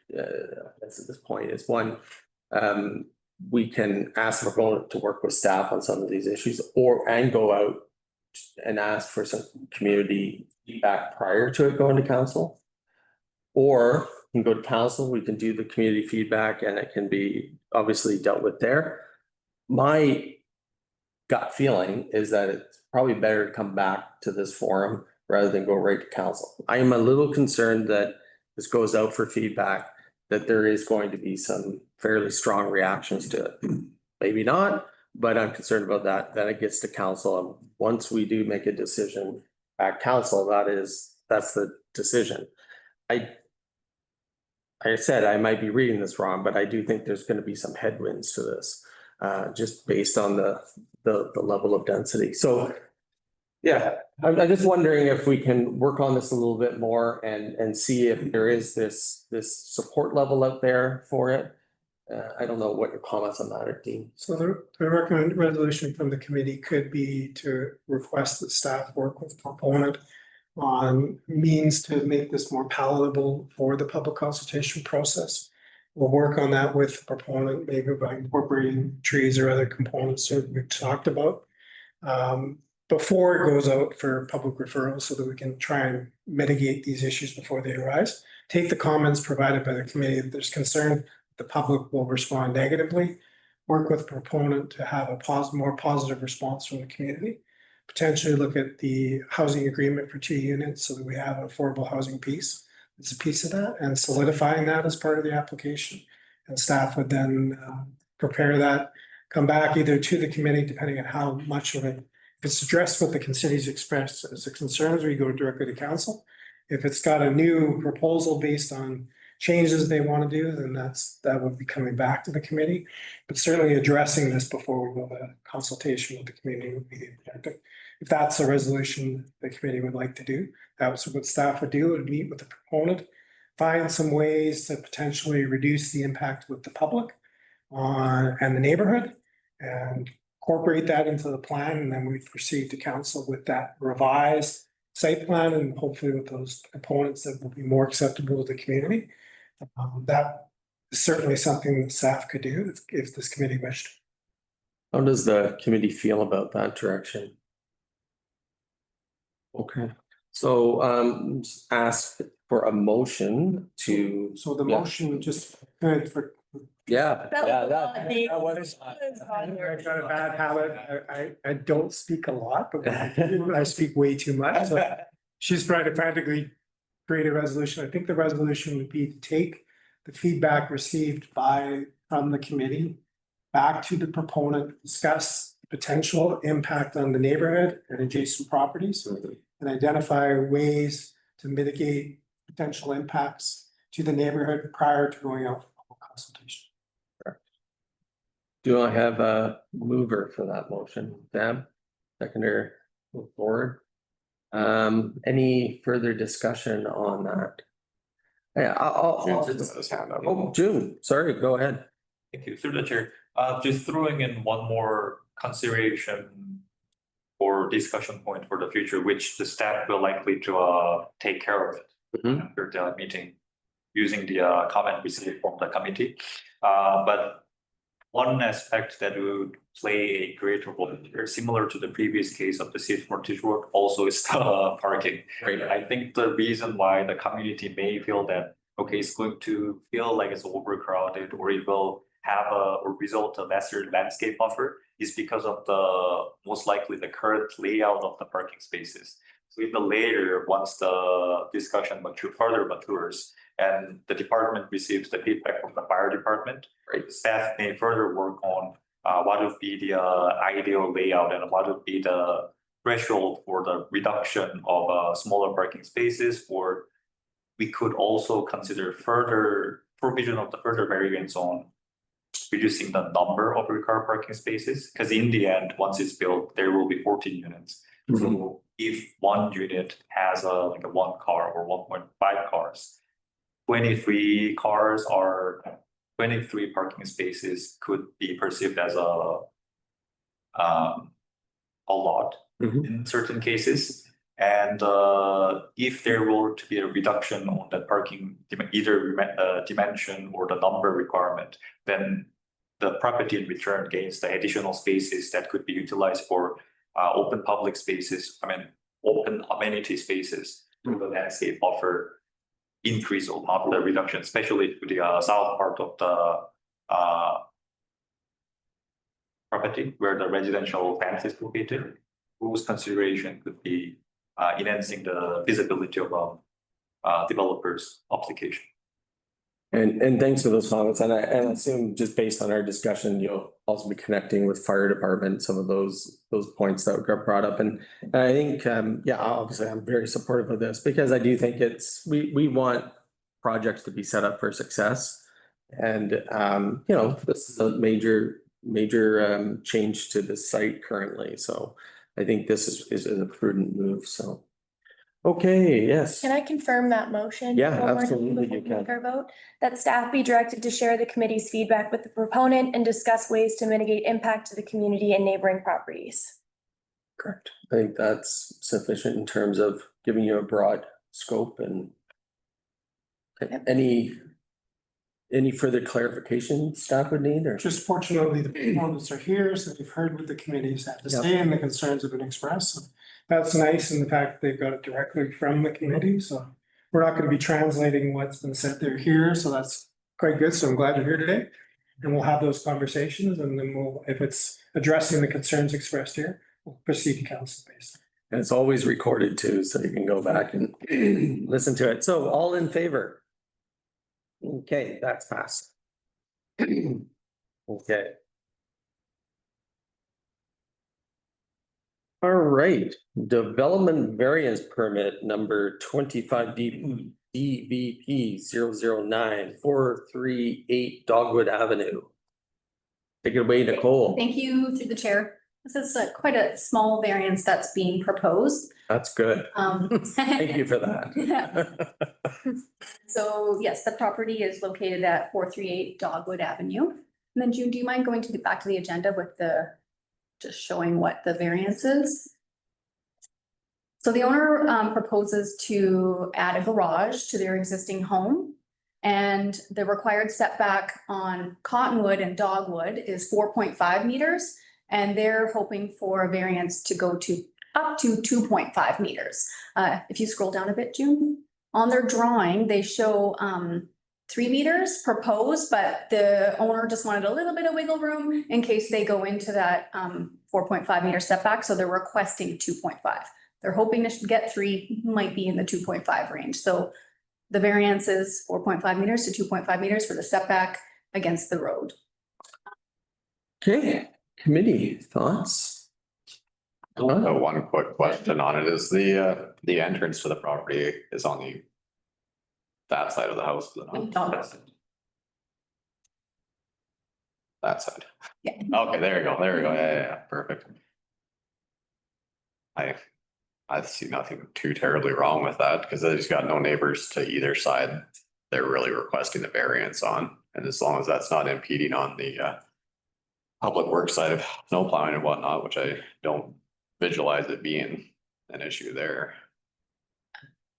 at this point. Is one, we can ask the proponent to work with staff on some of these issues, and go out and ask for some community feedback prior to it going to council. Or we can go to council, we can do the community feedback and it can be obviously dealt with there. My gut feeling is that it's probably better to come back to this forum rather than go right to council. I am a little concerned that this goes out for feedback, that there is going to be some fairly strong reactions to it. Maybe not, but I'm concerned about that. Then it gets to council. And once we do make a decision at council, that's the decision. Like I said, I might be reading this wrong, but I do think there's going to be some headwinds to this, just based on the level of density. So, yeah, I'm just wondering if we can work on this a little bit more and see if there is this support level out there for it. I don't know what your comments on that are, Dean. So the recommended resolution from the committee could be to request that staff work with proponent on means to make this more palatable for the public consultation process. We'll work on that with the proponent, maybe by incorporating trees or other components that we've talked about, before it goes out for public referral, so that we can try and mitigate these issues before they arise. Take the comments provided by the committee. If there's concern, the public will respond negatively. Work with proponent to have a more positive response from the community. Potentially look at the housing agreement for 2 units so that we have an affordable housing piece. It's a piece of that, and solidifying that as part of the application. And staff would then prepare that, come back either to the committee, depending on how much of it. If it's addressed what the city's expressed as a concerns, we go directly to council. If it's got a new proposal based on changes they want to do, then that would be coming back to the committee. But certainly addressing this before we go to consultation with the community would be the objective. If that's a resolution the committee would like to do, that was what staff would do, would meet with the proponent, find some ways to potentially reduce the impact with the public and the neighborhood, and incorporate that into the plan, and then we proceed to council with that revised site plan, and hopefully with those components that will be more acceptable to the community. That is certainly something that staff could do if this committee wished. How does the committee feel about that direction? Okay, so just ask for a motion to. So the Yeah. motion just good for. Yeah. That Yeah, was that- on me. that was- I've got a bad habit. I don't speak a lot, but when I do, I speak way too much. So she's trying to practically create a resolution. I think the resolution would be to take the feedback received from the committee back to the proponent, discuss potential impact on the neighborhood and adjacent properties, and identify ways to mitigate potential impacts to the neighborhood prior to going out for public consultation. Do I have a mover for that motion? Deb, seconder, move forward. Any further discussion on that? Yeah, I'll. Oh, June, sorry, go ahead. Thank you. Through the chair, just throwing in one more consideration or discussion point for the future, which the staff will likely to take care of it Mhm. after the meeting. using the comment received from the committee. But one aspect that would play a greater role here, similar to the previous case of the Safe Mortgage Road, also is the parking. Right. I think the reason why the community may feel that, okay, it's going to feel like it's overcrowded or it will have a result of lesser landscape buffer is because of the most likely the current layout of the parking spaces. So in the later, once the discussion further matures and the department receives the feedback from the fire department, Right. staff may further work on what would be the ideal layout and what would be the threshold for the reduction of smaller parking spaces, or we could also consider further provision of the further variance on reducing the number of required parking spaces, because in the end, once it's built, there will be 14 units. So if one unit has like a 1 car or 1.5 cars, 23 cars or 23 parking spaces could be perceived as a lot in certain cases. And if there were to be a reduction on that parking, either dimension or the number requirement, then the property in return gains the additional spaces that could be utilized for open public spaces, open amenity spaces to the landscape buffer increase or not the reduction, especially to the south part of the property where the residential fence is located. Those consideration could be enhancing the visibility of developers' application. And thanks for those comments. And I assume just based on our discussion, you'll also be connecting with fire department, some of those points that got brought up. And I think, yeah, obviously I'm very supportive of this because I do think we want projects to be set up for success. And, you know, this is a major change to the site currently. So I think this is a prudent move. So. Okay, yes. Can I confirm that motion? Yeah, one more time absolutely, before you we can. make our vote? That staff be directed to share the committee's feedback with the proponent and discuss ways to mitigate impact to the community and neighboring properties. Correct. I think that's sufficient in terms of giving you a broad scope and any further clarification staff would need or? Just fortunately, the proponents are here, so they've heard what the committees have to say and the concerns have been expressed. So that's nice, and the fact that they've got it directly from the committee, so we're not gonna be translating what's been said there here, so that's quite good. So I'm glad you're here today. And we'll have those conversations, and then we'll, if it's addressing the concerns expressed here, we'll proceed to council based. And it's always recorded too, so you can go back and listen to it. So all in favor? Okay, that's passed. Okay. All right, development variance permit number 25 DVP 009 438 Dogwood Avenue. Take it away, Nicole. Thank you through the chair. This is quite a small variance that's being proposed. That's good. Thank you for that. So yes, the property is located at 438 Dogwood Avenue. And then June, do you mind going back to the agenda with just showing what the variance is? So the owner proposes to add a garage to their existing home. And the required setback on Cottonwood and Dogwood is 4.5 meters. And they're hoping for a variance to go to up to 2.5 meters. If you scroll down a bit, June, on their drawing, they show 3 meters proposed, but the owner just wanted a little bit of wiggle room in case they go into that 4.5 meter setback. So they're requesting 2.5. They're hoping to get 3, might be in the 2.5 range. So the variance is 4.5 meters to 2.5 meters for the setback against the road. Okay, committee thoughts? One quick question on it is the entrance to the property is on that side of the house, is it not? That side. Yeah. Okay, there you go. Yeah, perfect. I see nothing too terribly wrong with that because they just got no neighbors to either side. They're really requesting the variance on, and as long as that's not impeding on the public works side of snow plowing and whatnot, which I don't visualize it being an issue there.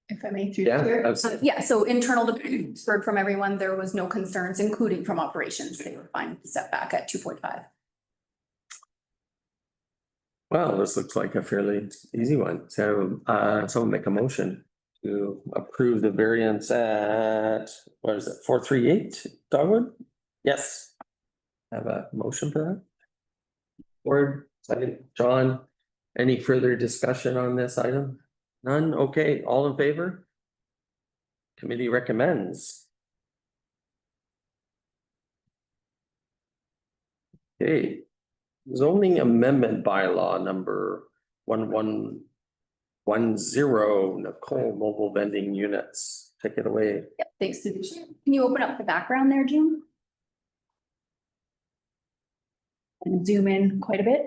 If I may, through Yeah, the chair. absolutely. Yeah, so internal debates heard from everyone, there was no concerns, including from operations. They were fine with the setback at 2.5. Well, this looks like a fairly easy one. So, someone make a motion to approve the variance at, what is it, 438 Dogwood? Yes. Have a motion for that? Or second, John, any further discussion on this item? None? Okay, all in favor? Committee recommends. Okay, zoning amendment bylaw number 1110, Nicole, mobile vending units. Take it away. Yep, thanks to the chair. Can you open up the background there, June? And zoom in quite a bit.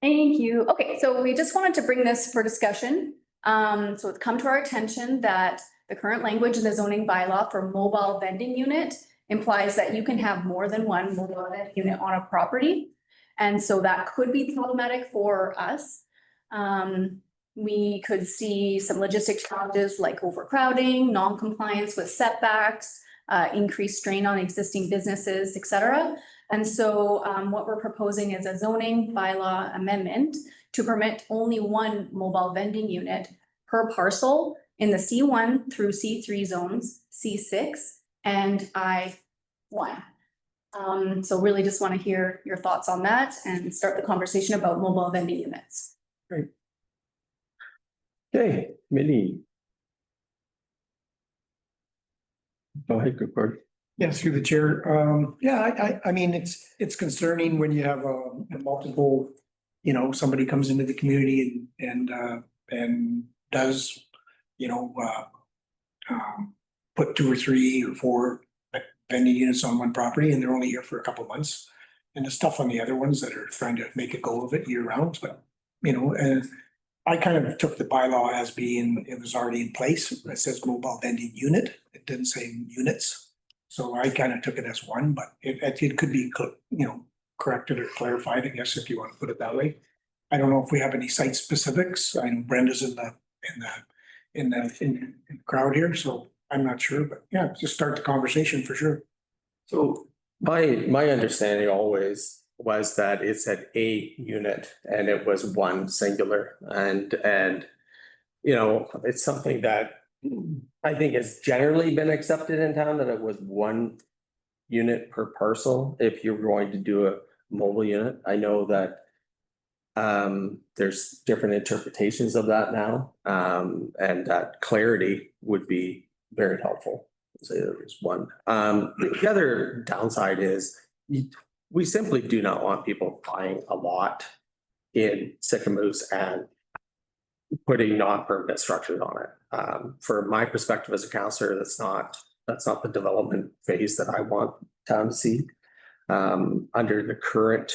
Thank you. Okay, so we just wanted to bring this for discussion. So it's come to our attention that the current language in the zoning bylaw for mobile vending unit implies that you can have more than one mobile vending unit on a property. And so that could be problematic for us. We could see some logistic challenges like overcrowding, non-compliance with setbacks, increased strain on existing businesses, et cetera. And so what we're proposing is a zoning bylaw amendment to permit only one mobile vending unit per parcel in the C1 through C3 zones, C6 and I1. So really just want to hear your thoughts on that and start the conversation about mobile vending units. Okay, committee. Go ahead, good word. Yes, through the chair. I mean, it's concerning when you have a multiple, somebody comes into the community and does, put 2 or 3 or 4 vending units on one property and they're only here for a couple months. And the stuff on the other ones that are trying to make a go of it year round, but, I kind of took the bylaw as being, it was already in place. It says mobile vending unit. It didn't say units. So I kind of took it as one, but it could be, corrected or clarified, I guess, if you want to put it that way. I don't know if we have any site specifics. I know Brenda's in the crowd here, so I'm not sure, but yeah, just start the conversation for sure. So my understanding always was that it said a unit and it was one singular and it's something that I think has generally been accepted in town, that it was one unit per parcel if you're going to do a mobile unit. I know that there's different interpretations of that now, and that clarity would be very helpful. Say there was one. The other downside is we simply do not want people buying a lot in Sycamoose and putting non-permanent structures on it. For my perspective as a councillor, that's not the development phase that I want town to see. Under the current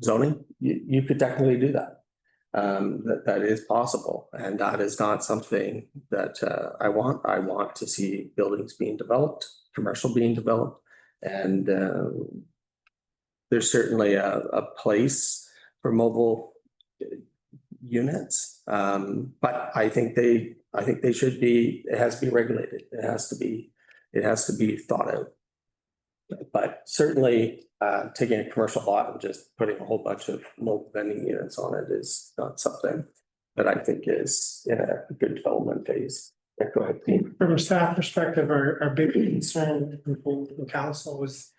zoning, you could technically do that. That is possible, and that is not something that I want. I want to see buildings being developed, commercial being developed, and there's certainly a place for mobile units, but I think they should be. It has to be regulated. It has to be thought out. But certainly, taking a commercial lot and just putting a whole bunch of mobile vending units on it is not something that I think is in a good development phase. Go ahead, Dean. From a staff perspective, our big concern from council was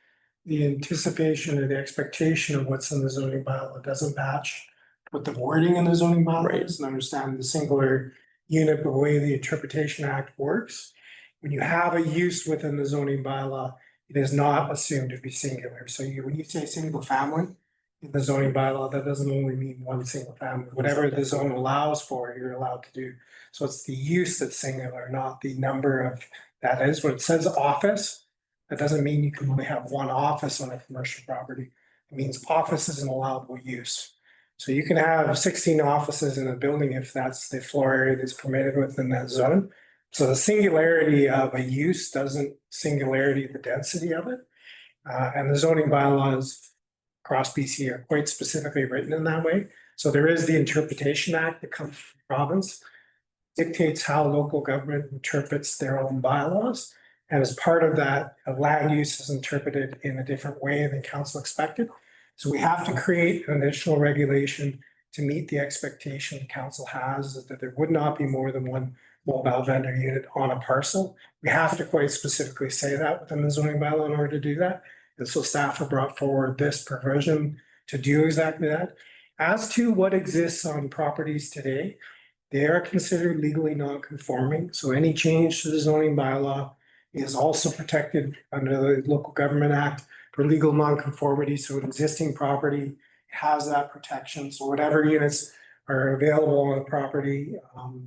the anticipation or the expectation of what's in the zoning bylaw doesn't match with the wording in the zoning bylaws, and understand the singular unit, the way the Interpretation Act works. When you have a use within the zoning bylaw, it is not assumed to be singular. So when you say single family in the zoning bylaw, that doesn't only mean one single family. Whatever the zone allows for, you're allowed to do. So it's the use that's singular, not the number of that is. When it says office, that doesn't mean you can only have one office on a commercial property. It means office is an allowable use. So you can have 16 offices in a building if that's the floor area that's permitted within that zone. So the singularity of a use doesn't singularity the density of it. And the zoning bylaws across BC are quite specifically written in that way. So there is the Interpretation Act that comes from the province, dictates how local government interprets their own bylaws. And as part of that, a land use is interpreted in a different way than council expected. So we have to create an additional regulation to meet the expectation the council has, is that there would not be more than one mobile vendor unit on a parcel. We have to quite specifically say that within the zoning bylaw in order to do that. And so staff have brought forward this provision to do exactly that. As to what exists on properties today, they are considered legally non-conforming. So any change to the zoning bylaw is also protected under the Local Government Act for legal non-conformity. So an existing property has that protection. So whatever units are available on the property,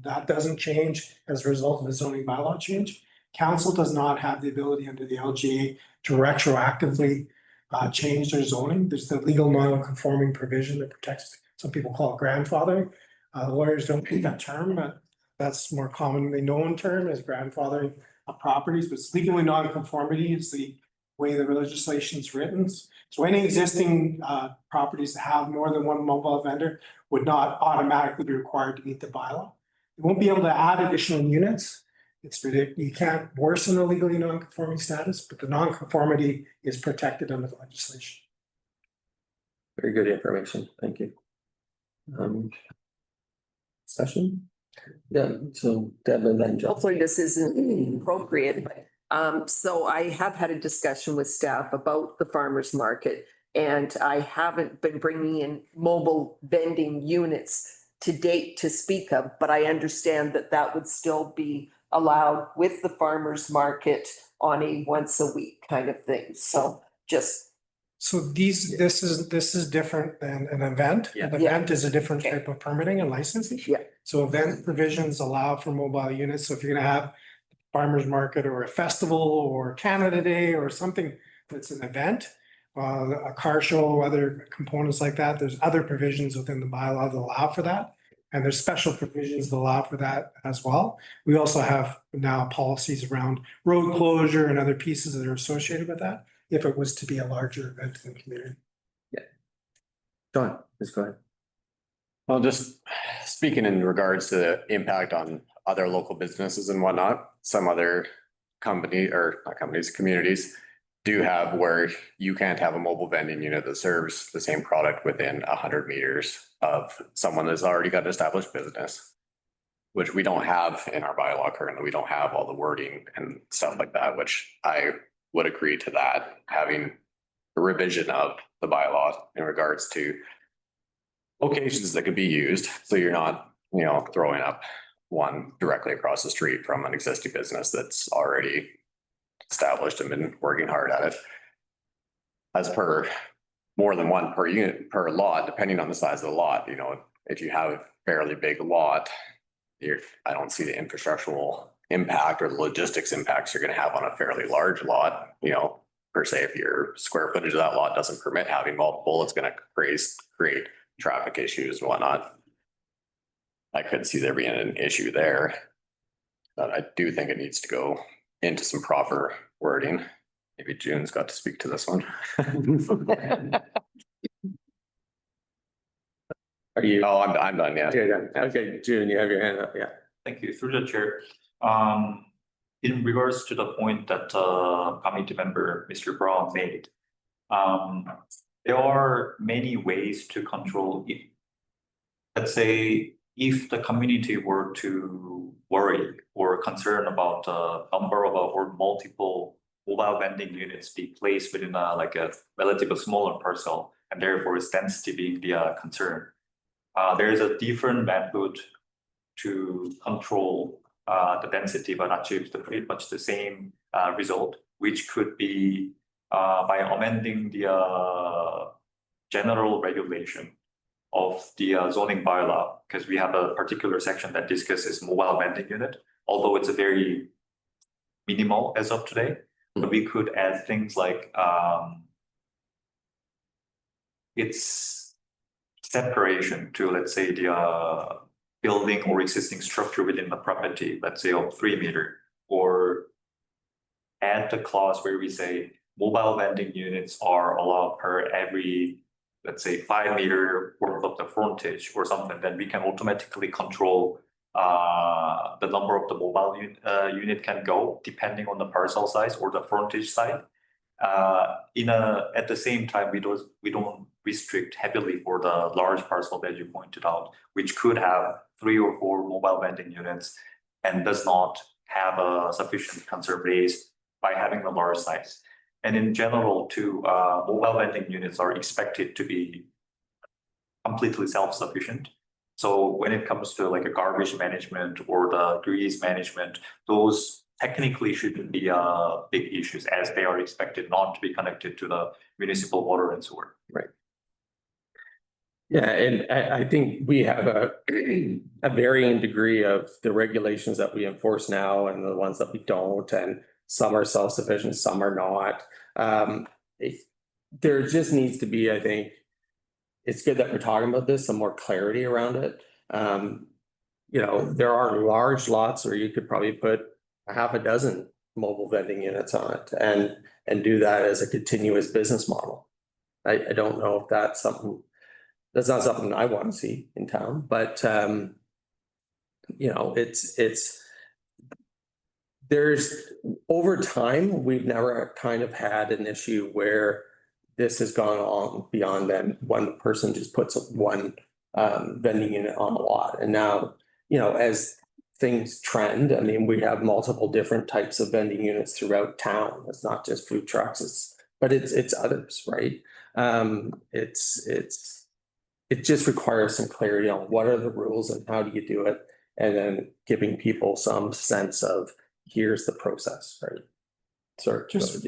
that doesn't change as a result of the zoning bylaw change. Council does not have the ability under the LGA to retroactively change their zoning. There's the legal non-conforming provision that protects, some people call it grandfathering. Lawyers don't use that term, but that's more commonly known term as grandfathering of properties, but it's legally non-conformity is the way the legislation is written. So any existing properties that have more than one mobile vendor would not automatically be required to meet the bylaw. You won't be able to add additional units. It's ridiculous. You can't worsen a legally non-conforming status, but the non-conformity is protected under the legislation. Very good information. Thank you. Session? Yeah, so Deb and then Joe. Hopefully this isn't appropriate, but so I have had a discussion with staff about the farmer's market. And I haven't been bringing in mobile vending units to date to speak of, but I understand that that would still be allowed with the farmer's market on a once a week kind of thing. So just. So this is different than an event. Yeah. An event is a different type of permitting and licensing. Yeah. So event provisions allow for mobile units. So if you're gonna have farmer's market or a festival or Canada Day or something that's an event, a car show, other components like that, there's other provisions within the bylaw that allow for that. And there's special provisions that allow for that as well. We also have now policies around road closure and other pieces that are associated with that, if it was to be a larger event in the community. John, please go ahead. Well, just speaking in regards to the impact on other local businesses and whatnot, some other communities do have where you can't have a mobile vending unit that serves the same product within 100 meters of someone that's already got an established business, which we don't have in our bylaw currently. We don't have all the wording and stuff like that, which I would agree to that, having a revision of the bylaw in regards to locations that could be used. So you're not, throwing up one directly across the street from an existing business that's already established and been working hard at it. As per more than one per unit per lot, depending on the size of the lot, if you have a fairly big lot, I don't see the infrastructural impact or the logistics impacts you're going to have on a fairly large lot. Per se, if your square footage of that lot doesn't permit having multiple, it's going to create traffic issues and whatnot. I could see there being an issue there, but I do think it needs to go into some proper wording. Maybe June's got to speak to this one. Are you? Oh, I'm done, yeah. Yeah. Okay, June, you have your hand up, yeah. Thank you. Through the chair. In regards to the point that committee member Mr. Brown made, there are many ways to control it. Let's say if the community were to worry or concern about the number of or multiple mobile vending units be placed within a relatively smaller parcel, and therefore its density being the concern. There is a different method to control the density, but achieve pretty much the same result, which could be by amending the general regulation of the zoning bylaw, because we have a particular section that discusses mobile vending unit, although it's a very minimal as of today, but we could add things like its separation to, let's say, the building or existing structure within the property, let's say of 3 meters, or add the clause where we say mobile vending units are allowed per every let's say 5 meter worth of the frontage or something, then we can automatically control the number of the mobile unit can go depending on the parcel size or the frontage size. At the same time, we don't restrict heavily for the large parcel that you pointed out, which could have 3 or 4 mobile vending units and does not have a sufficient concern raised by having the large size. And in general, too, mobile vending units are expected to be completely self-sufficient. So when it comes to like a garbage management or the grease management, those technically shouldn't be big issues, as they are expected not to be connected to the municipal water and sewer. Yeah, and I think we have a varying degree of the regulations that we enforce now and the ones that we don't, and some are self-sufficient, some are not. There just needs to be, I think, it's good that we're talking about this, some more clarity around it. You know, there are large lots where you could probably put a half a dozen mobile vending units on it and do that as a continuous business model. I don't know if that's something, that's not something I want to see in town, but you know, there's over time, we've never kind of had an issue where this has gone on beyond then one person just puts one vending unit on a lot. And now, you know, as things trend, I mean, we have multiple different types of vending units throughout town. It's not just food trucks, but it's others, right? It just requires some clarity on what are the rules and how do you do it? And then giving people some sense of here's the process, right? Sorry, Just,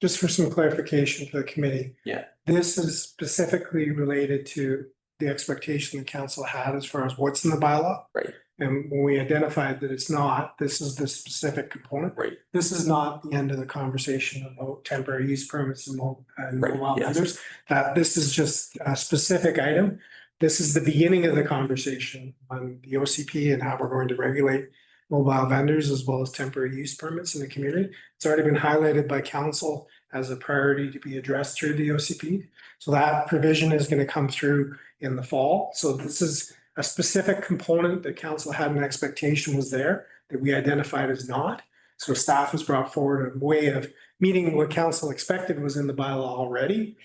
just for some clarification for the committee. Yeah. This is specifically related to the expectation the council had as far as what's in the bylaw. Right. And when we identified that it's not, this is the specific component. Right. This is not the end of the conversation about temporary use permits and mobile Yes. vendors. That this is just a specific item. This is the beginning of the conversation on the OCP and how we're going to regulate mobile vendors as well as temporary use permits in the community. It's already been highlighted by council as a priority to be addressed through the OCP. So that provision is going to come through in the fall. So this is a specific component that council had an expectation was there that we identified as not. So staff has brought forward a way of meeting what council expected was in the bylaw already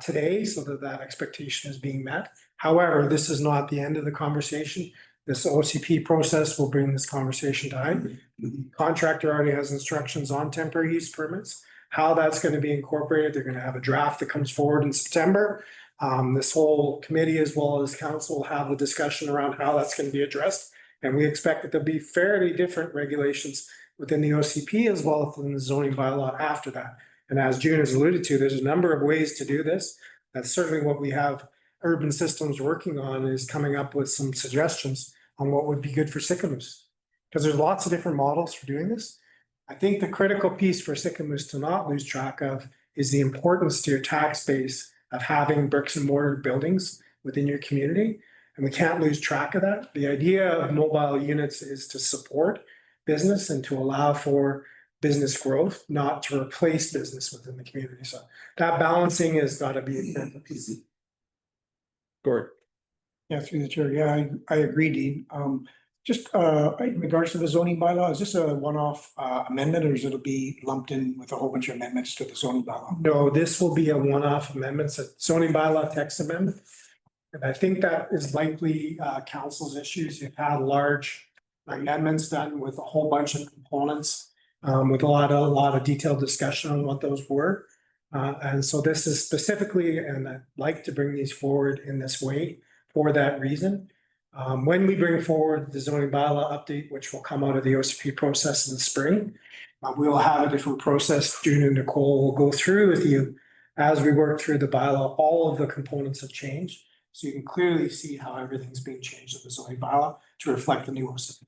today, so that expectation is being met. However, this is not the end of the conversation. This OCP process will bring this conversation to height. The contractor already has instructions on temporary use permits. How that's going to be incorporated, they're going to have a draft that comes forward in September. This whole committee as well as council will have the discussion around how that's going to be addressed. And we expect that there'll be fairly different regulations within the OCP as well as within the zoning bylaw after that. And as June has alluded to, there's a number of ways to do this. That's certainly what we have Urban Systems working on, is coming up with some suggestions on what would be good for Sycamoose. Because there's lots of different models for doing this. I think the critical piece for Sycamoose to not lose track of is the importance to your tax base of having bricks and mortar buildings within your community. And we can't lose track of that. The idea of mobile units is to support business and to allow for business growth, not to replace business within the community. So that balancing has got to be a critical piece. Gord. Yeah, through the chair. Yeah, I agree, Dean. Just in regards to the zoning bylaw, is this a one-off amendment, or is it'll be lumped in with a whole bunch of amendments to the zoning bylaw? No, this will be a one-off amendment, a zoning bylaw text amendment. And I think that is likely council's issues. You've had large amendments done with a whole bunch of components, with a lot of detailed discussion on what those were. And so this is specifically, and I'd like to bring these forward in this way for that reason. When we bring forward the zoning bylaw update, which will come out of the OCP process in the spring, we will have a different process. June and Nicole will go through with you as we work through the bylaw. All of the components have changed. So you can clearly see how everything's being changed in the zoning bylaw to reflect the new OCP.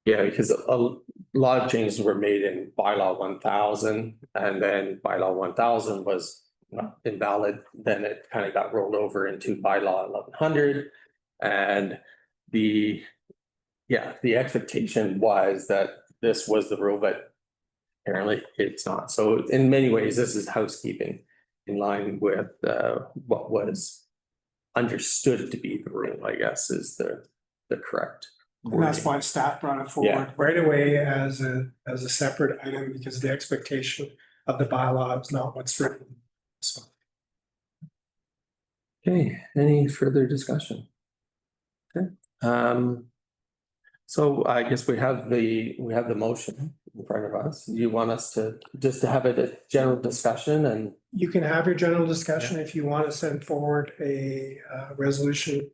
Yeah, because a lot of changes were made in bylaw 1000, and then bylaw 1000 was not invalid. Then it kind of got rolled over into bylaw 1100. And the expectation was that this was the rule, but apparently it's not. So in many ways, this is housekeeping in line with what was understood to be the rule, I guess, is the correct. And that's why staff brought it forward right away as a separate item, because the expectation of the bylaw is not what's written. So Okay, any further discussion? Okay, so I guess we have the motion in front of us. Do you want us to just to have a general discussion and? you can have your general discussion. If you want to send forward a resolution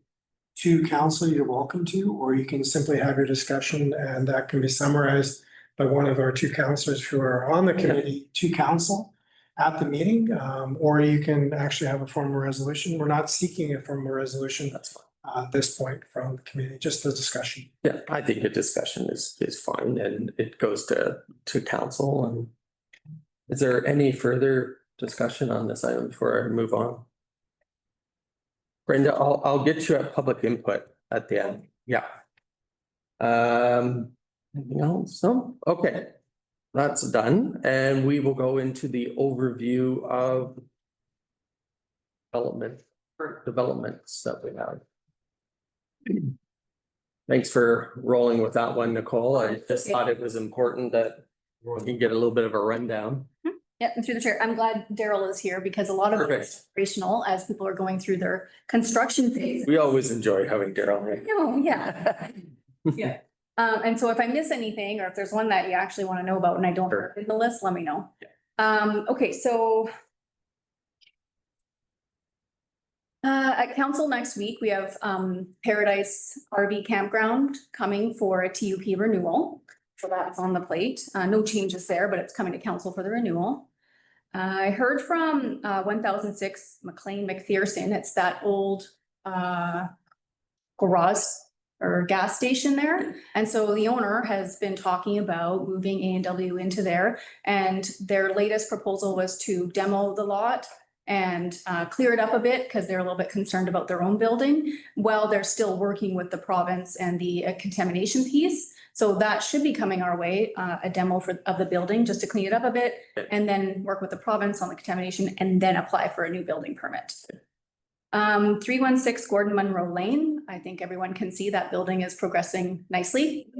to council, you're welcome to, or you can simply have your discussion and that can be summarized by one of our two councillors who are on the committee to council at the meeting, or you can actually have a formal resolution. We're not seeking a formal resolution That's fine. at this point from the committee, just a discussion. Yeah, I think a discussion is fine and it goes to council. And is there any further discussion on this item before I move on? Brenda, I'll get you a public input at the end. Yeah. Anything else? No? Okay. That's done. And we will go into the overview of developments that we have. Thanks for rolling with that one, Nicole. I just thought it was important that we can get a little bit of a rundown. Yeah, and through the chair, I'm glad Daryl is here because a lot of it is operational as people are going through their construction phase. We always enjoy having Daryl here. Oh, yeah. Yeah. And so if I miss anything, or if there's one that you actually want to know about and I don't have it in the list, let me know. Okay, so at council next week, we have Paradise RV Campground coming for a TUP renewal. So that's on the plate. No changes there, but it's coming to council for the renewal. I heard from 1006 McLean McPherson. It's that old garage or gas station there. And so the owner has been talking about moving A&W into there. And their latest proposal was to demo the lot and clear it up a bit because they're a little bit concerned about their own building while they're still working with the province and the contamination piece. So that should be coming our way, a demo of the building just to clean it up a bit and then work with the province on the contamination and then apply for a new building permit. 316 Gordon Munro Lane. I think everyone can see that building is progressing nicely.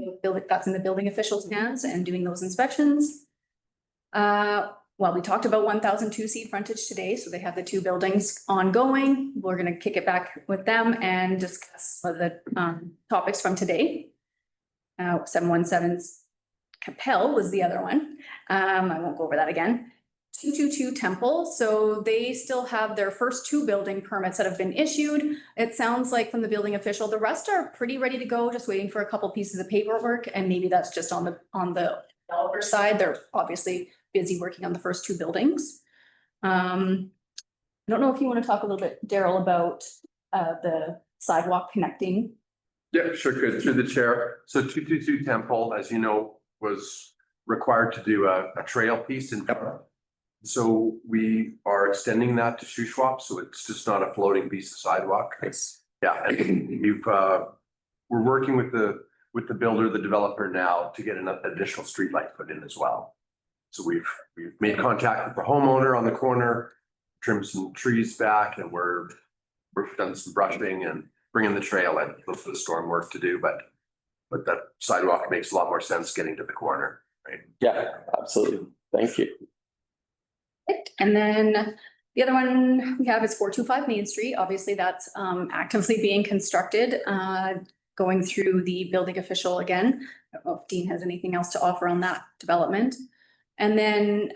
That's in the building officials' hands and doing those inspections. Well, we talked about 1002 seed frontage today, so they have the two buildings ongoing. We're going to kick it back with them and discuss the topics from today. 717 Capel was the other one. I won't go over that again. 222 Temple, so they still have their first two building permits that have been issued. It sounds like from the building official, the rest are pretty ready to go, just waiting for a couple pieces of paperwork, and maybe that's just on the developer side. They're obviously busy working on the first two buildings. I don't know if you want to talk a little bit, Daryl, about the sidewalk connecting. Yeah, sure could, through the chair. So 222 Temple, as you know, was required to do a trail piece in front. So we are extending that to Shuswap, so it's just not a floating piece of sidewalk. Nice. Yeah, and we're working with the builder, the developer now to get an additional street light put in as well. So we've made contact with the homeowner on the corner, trimmed some trees back, and we've done some brushing and bringing the trail in, look for the storm work to do, but that sidewalk makes a lot more sense getting to the corner, right? Yeah, absolutely. Thank you. And then the other one we have is 425 Main Street. Obviously, that's actively being constructed, going through the building official again. I don't know if Dean has anything else to offer on that development. And then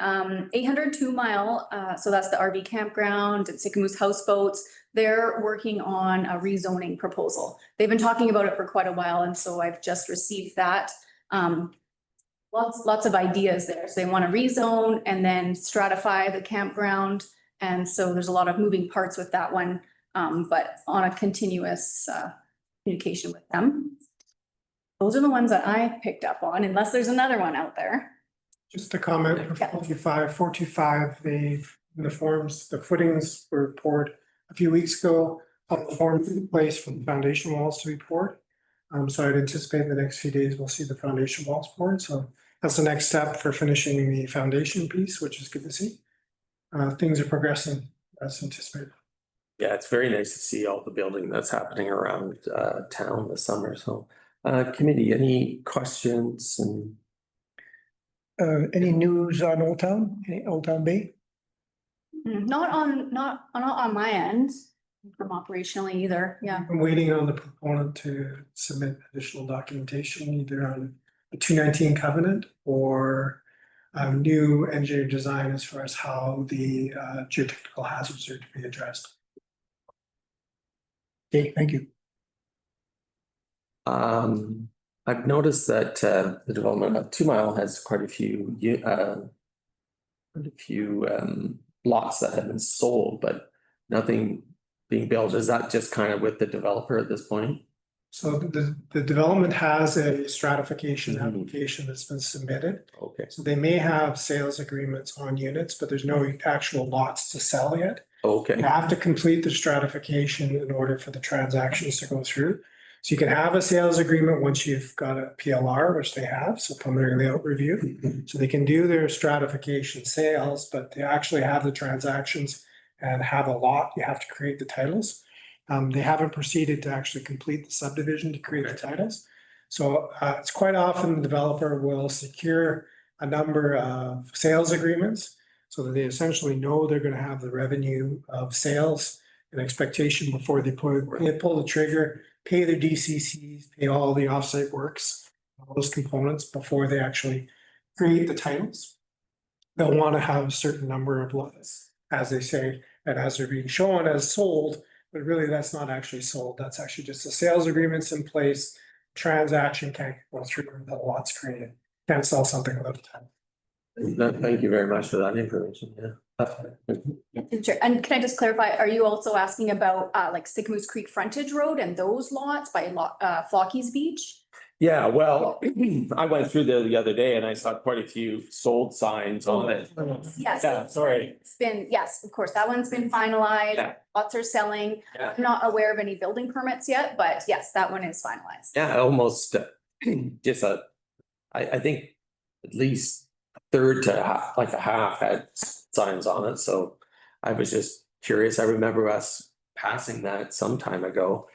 802 Mile, so that's the RV campground and Sycamoose houseboats. They're working on a rezoning proposal. They've been talking about it for quite a while, and so I've just received that. Lots of ideas there. So they want to rezone and then stratify the campground. And so there's a lot of moving parts with that one, but on a continuous communication with them. Those are the ones that I picked up on, unless there's another one out there. Just a comment for 425, the footings were poured a few weeks ago. Public forms in place for the foundation walls to be poured. So I'd anticipate in the next few days, we'll see the foundation walls poured. So that's the next step for finishing the foundation piece, which is good to see. Things are progressing as anticipated. Yeah, it's very nice to see all the building that's happening around town this summer, so. Committee, any questions and? Any news on Old Town, Old Town Bay? Not on my end, from operationally either, yeah. I'm waiting on the proponent to submit additional documentation either on the 219 covenant or new engineer design as far as how the geotechnical hazards are to be addressed. Okay, thank you. I've noticed that the development of 2 Mile has quite a few lots that have been sold, but nothing being built. Is that just kind of with the developer at this point? So the development has a stratification Mhm. application that's been submitted. Okay, So they may have sales agreements on units, but there's no actual lots to sell yet. okay, You have to complete the stratification in order for the transactions to go through. So you can have a sales agreement once you've got a PLR, which they have, so preliminary layout review. So they can do their stratification sales, but they actually have the transactions and have a lot, you have to create the titles. They haven't proceeded to actually complete the subdivision to create the titles. So it's quite often the developer will secure a number of sales agreements so that they essentially know they're gonna have the revenue of sales and expectation before they pull the trigger, pay their DCCs, pay all the offsite works, all those components before they actually create the titles. They'll want to have a certain number of lots, as they say, and as they're being shown as sold, but really that's not actually sold. That's actually just the sales agreements in place. Transaction can't go through the lots created. Can't sell something without a title. thank you very much for that information, yeah. Sure. And can I just clarify, are you also asking about like Sycamoose Creek frontage road and those lots by Flocky's Beach? Yeah, well, I went through there the other day and I saw quite a few sold signs on it. Yes. Yeah, sorry. It's been, yes, of course, that one's been finalized. Yeah. Lots are selling. Yeah. I'm not aware of any building permits yet, but yes, that one is finalized. Yeah, almost just I think at least a third to half, like a half had signs on it, so I was just curious. I remember us passing that some time ago.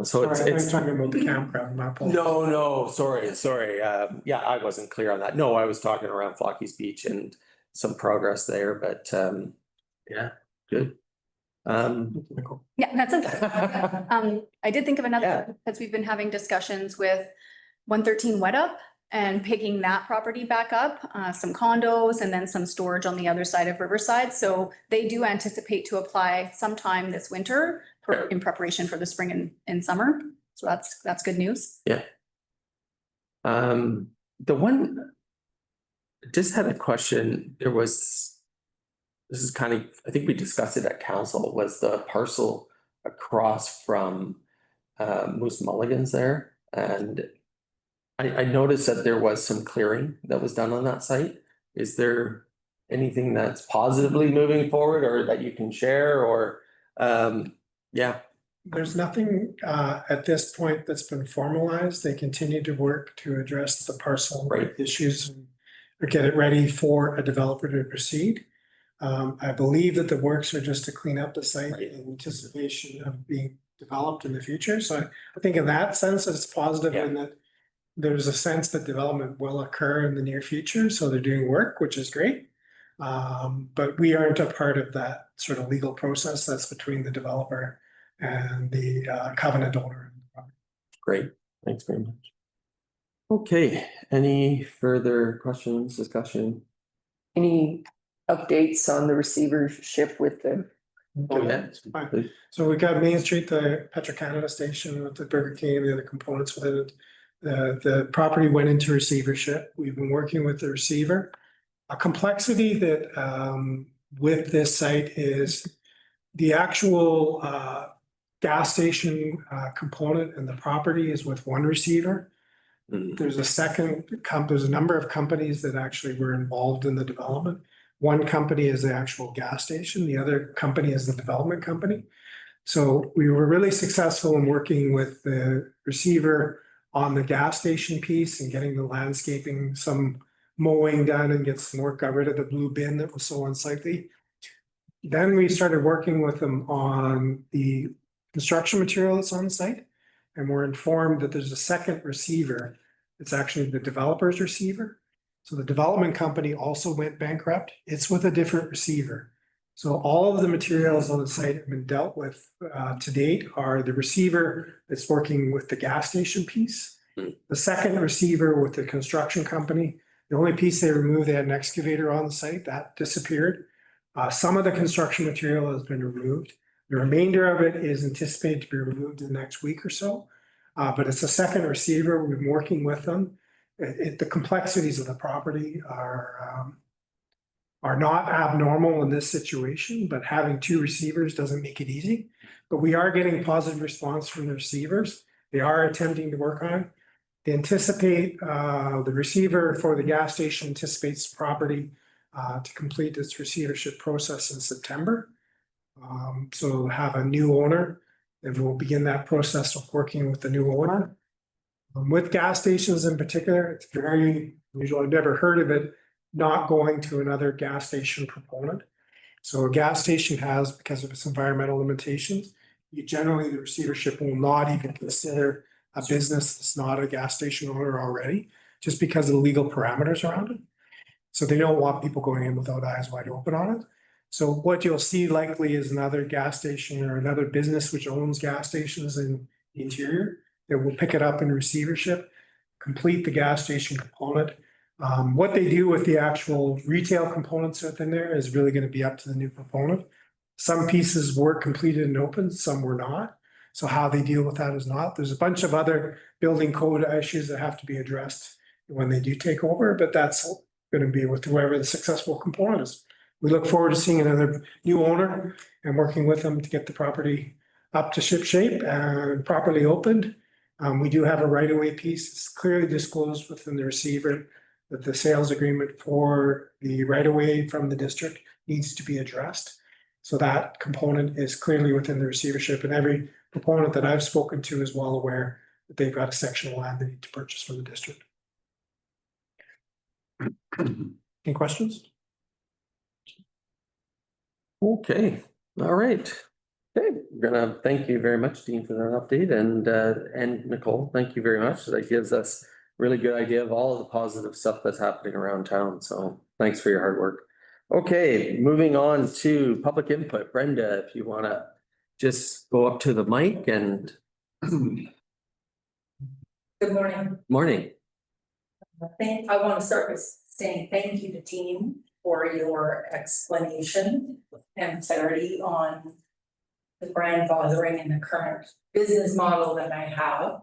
So I'm it's. talking about the campground, not. No, sorry. Yeah, I wasn't clear on that. No, I was talking around Flocky's Beach and some progress there, but yeah, good. Yeah, that's okay. I did think of Yeah. another, because we've been having discussions with 113 Wet Up and picking that property back up, some condos and then some storage on the other side of Riverside. So they do anticipate to apply sometime this winter in preparation for the spring and summer. So that's good news. Yeah. The one, just had a question. This is kind of, I think we discussed it at council, was the parcel across from Moose Mulligan's there. And I noticed that there was some clearing that was done on that site. Is there anything that's positively moving forward or that you can share or, yeah? There's nothing at this point that's been formalized. They continue to work to address the parcel Right. issues and get it ready for a developer to proceed. I believe that the works are just to clean up the site in anticipation of being developed in the future. So I think in that sense, it's positive in that there's a sense that development will occur in the near future. So they're doing work, which is great. But we aren't a part of that sort of legal process. That's between the developer and the covenant owner. Great, thanks very much. Okay, any further questions, discussion? Any updates on the receivership with the? Oh, yeah. Fine. So we got Main Street, the Petro-Canada station with the Burger King and the other components within it. The property went into receivership. We've been working with the receiver. A complexity that with this site is the actual gas station component and the property is with one receiver. There's there's a number of companies that actually were involved in the development. One company is the actual gas station, the other company is the development company. So we were really successful in working with the receiver on the gas station piece and getting the landscaping, some mowing done and get some work, got rid of the blue bin that was so unsightly. Then we started working with them on the construction material that's on the site. And we're informed that there's a second receiver. It's actually the developer's receiver. So the development company also went bankrupt. It's with a different receiver. So all of the materials on the site have been dealt with to date are the receiver that's working with the gas station piece. The second receiver with the construction company, the only piece they removed, they had an excavator on the site, that disappeared. Some of the construction material has been removed. The remainder of it is anticipated to be removed in the next week or so. But it's a second receiver. We've been working with them. The complexities of the property are not abnormal in this situation, but having two receivers doesn't make it easy. But we are getting positive response from the receivers. They are attempting to work on it. They anticipate, the receiver for the gas station anticipates the property to complete its receivership process in September. So have a new owner, and we'll begin that process of working with the new owner. With gas stations in particular, it's very unusual. I've never heard of it not going to another gas station proponent. So a gas station has, because of its environmental limitations, generally the receivership will not even consider a business that's not a gas station owner already, just because of the legal parameters around it. So they don't want people going in without eyes wide open on it. So what you'll see likely is another gas station or another business which owns gas stations in the interior that will pick it up in receivership, complete the gas station component. What they do with the actual retail components within there is really going to be up to the new proponent. Some pieces were completed and opened, some were not. So how they deal with that is not. There's a bunch of other building code issues that have to be addressed when they do take over, but that's going to be with whoever the successful component is. We look forward to seeing another new owner and working with them to get the property up to ship shape and properly opened. We do have a right-of-way piece. It's clearly disclosed within the receiver that the sales agreement for the right-of-way from the district needs to be addressed. So that component is clearly within the receivership, and every proponent that I've spoken to is well aware that they've got a section of land they need to purchase from the district. Any questions? Okay, all right. Okay, we're gonna thank you very much, Dean, for that update, and Nicole, thank you very much. That gives us really good idea of all of the positive stuff that's happening around town. So thanks for your hard work. Okay, moving on to public input. Brenda, if you wanna just go up to the mic and. Good morning. Morning. I want to start with saying thank you to team for your explanation and clarity on the grandfathering and the current business model that I have.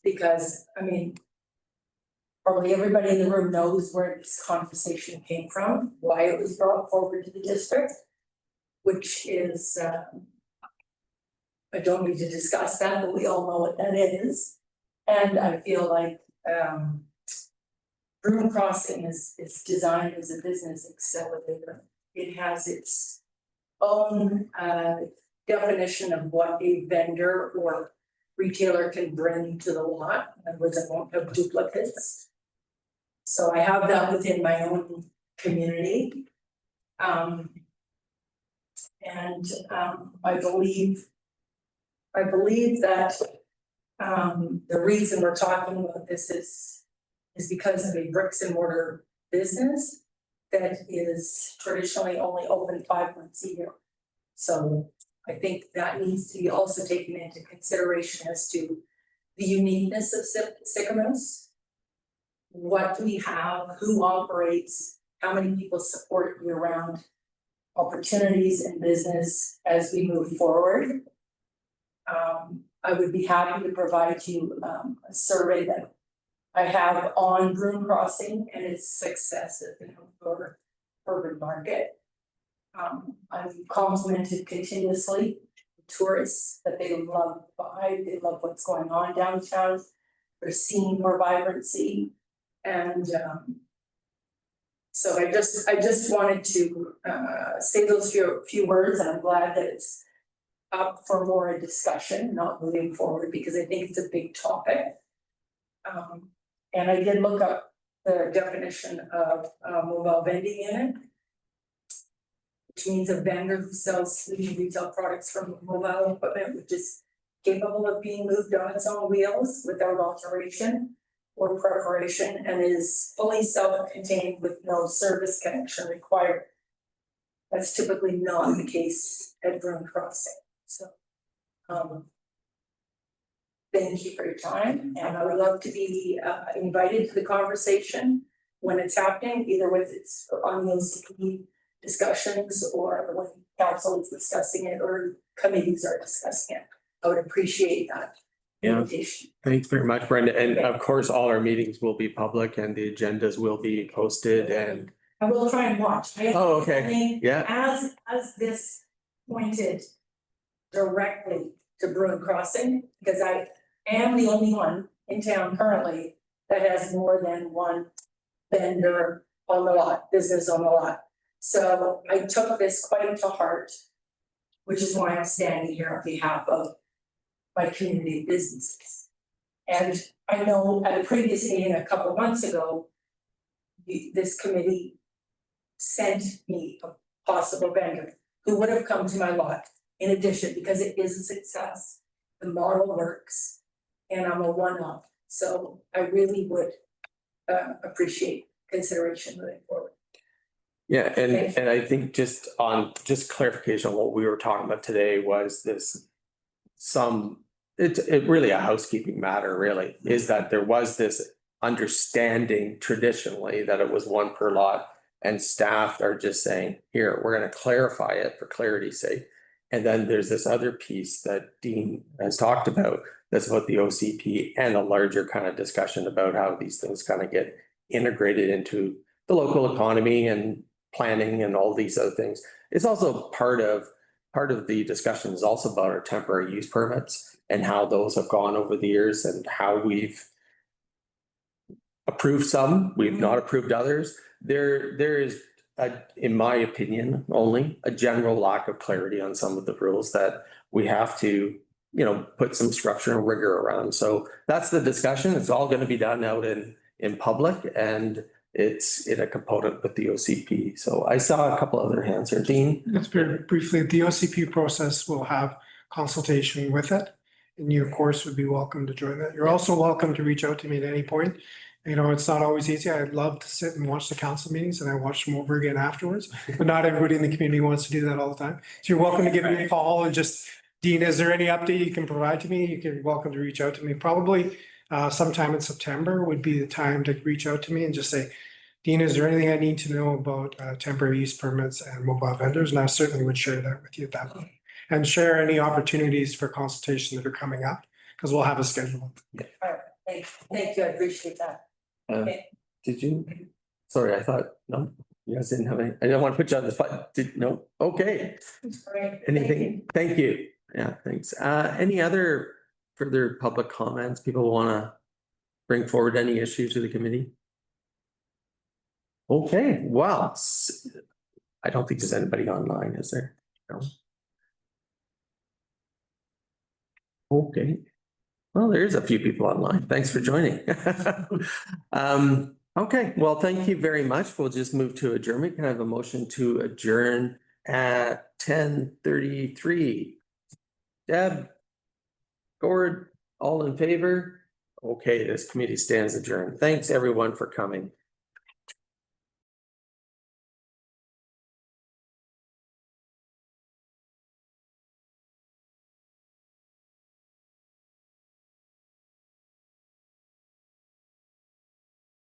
Because, I mean, probably everybody in the room knows where this conversation came from, why it was brought forward to the district, which is, I don't need to discuss that, but we all know what that is. And I feel like Broom Crossing is designed as a business accelerator. It has its own definition of what a vendor or retailer can bring to the lot. In other words, I won't have duplicates. So I have that within my own community. I believe that the reason we're talking about this is because of a bricks and mortar business that is traditionally only open 5 months a year. So I think that needs to be also taken into consideration as to the uniqueness of Sycamores. What do we have, who operates, how many people support year-round opportunities in business as we move forward. I would be happy to provide you a survey that I have on Broom Crossing and its success at the outdoor urban market. I'm complimented continuously tourists that they love the vibe, they love what's going on downtown. They're seeing more vibrancy, and so I just wanted to say those few words, and I'm glad that it's up for more discussion, not moving forward, because I think it's a big topic. And I did look up the definition of mobile vending unit, which means a vendor who sells food and retail products from mobile equipment which is capable of being moved on its own wheels without alteration or preparation and is fully self-contained with no service connection required. That's typically not the case at Bruin Crossing, so. Thank you for your time, and I would love to be invited to the conversation when it's happening, either with it's on the OCP discussions or when council is discussing it or committees are discussing it. I would appreciate that Yeah. invitation. Thanks very much, Brenda. And of course, all our meetings will be public and the agendas will be posted and. I will try and watch. Oh, okay. Yeah. As this pointed directly to Bruin Crossing, because I am the only one in town currently that has more than one vendor on the lot, business on the lot. So I took this quite to heart, which is why I'm standing here on behalf of my community businesses. And I know at a previous meeting a couple of months ago, this committee sent me a possible vendor who would have come to my lot in addition, because it is a success. The model works and I'm a one-off. So I really would appreciate consideration moving forward. Yeah, Thank and I think just clarification on what we were talking about today was this. It's really a housekeeping matter, really, is that there was this understanding traditionally that it was one per lot. And staff are just saying, here, we're gonna clarify it for clarity's sake. And then there's this other piece that Dean has talked about, that's about the OCP and a larger kind of discussion about how these things kind of get integrated into the local economy and planning and all these other things. It's also part of the discussion is also about our temporary use permits and how those have gone over the years and how we've approved some, we've not approved others. There is, in my opinion, only a general lack of clarity on some of the rules that we have to, put some structure and rigor around. So that's the discussion. It's all going to be done out in public and it's in a component with the OCP. So I saw a couple other hands here. Dean? Just very briefly, the OCP process will have consultation with it. And you, of course, would be welcome to join that. You're also welcome to reach out to me at any point. It's not always easy. I'd love to sit and watch the council meetings and I watch them over again afterwards, but not everybody in the community wants to do that all the time. So you're welcome to give me a call and just, Dean, is there any update you can provide to me? You're welcome to reach out to me. Probably sometime in September would be the time to reach out to me and just say, Dean, is there anything I need to know about temporary use permits and mobile vendors? And I certainly would share that with you at that point. And share any opportunities for consultation that are coming up, because we'll have a schedule. All right, thank you, I appreciate that. Okay. Did you? Sorry, I thought, no, you guys didn't have any, I didn't want to put you on the spot. No, okay. All right, Anything? Thank you. Yeah, thanks. Any other further public comments? People want to bring forward any issues to the committee? Okay, well, I don't think there's anybody online, is there? No. Okay. Well, there is a few people online. Thanks for joining. Okay, well, thank you very much. We'll just move to adjournment. Can I have a motion to adjourn at 10:33? Deb? Gord, all in favor? Okay, this committee stands adjourned. Thanks, everyone, for coming.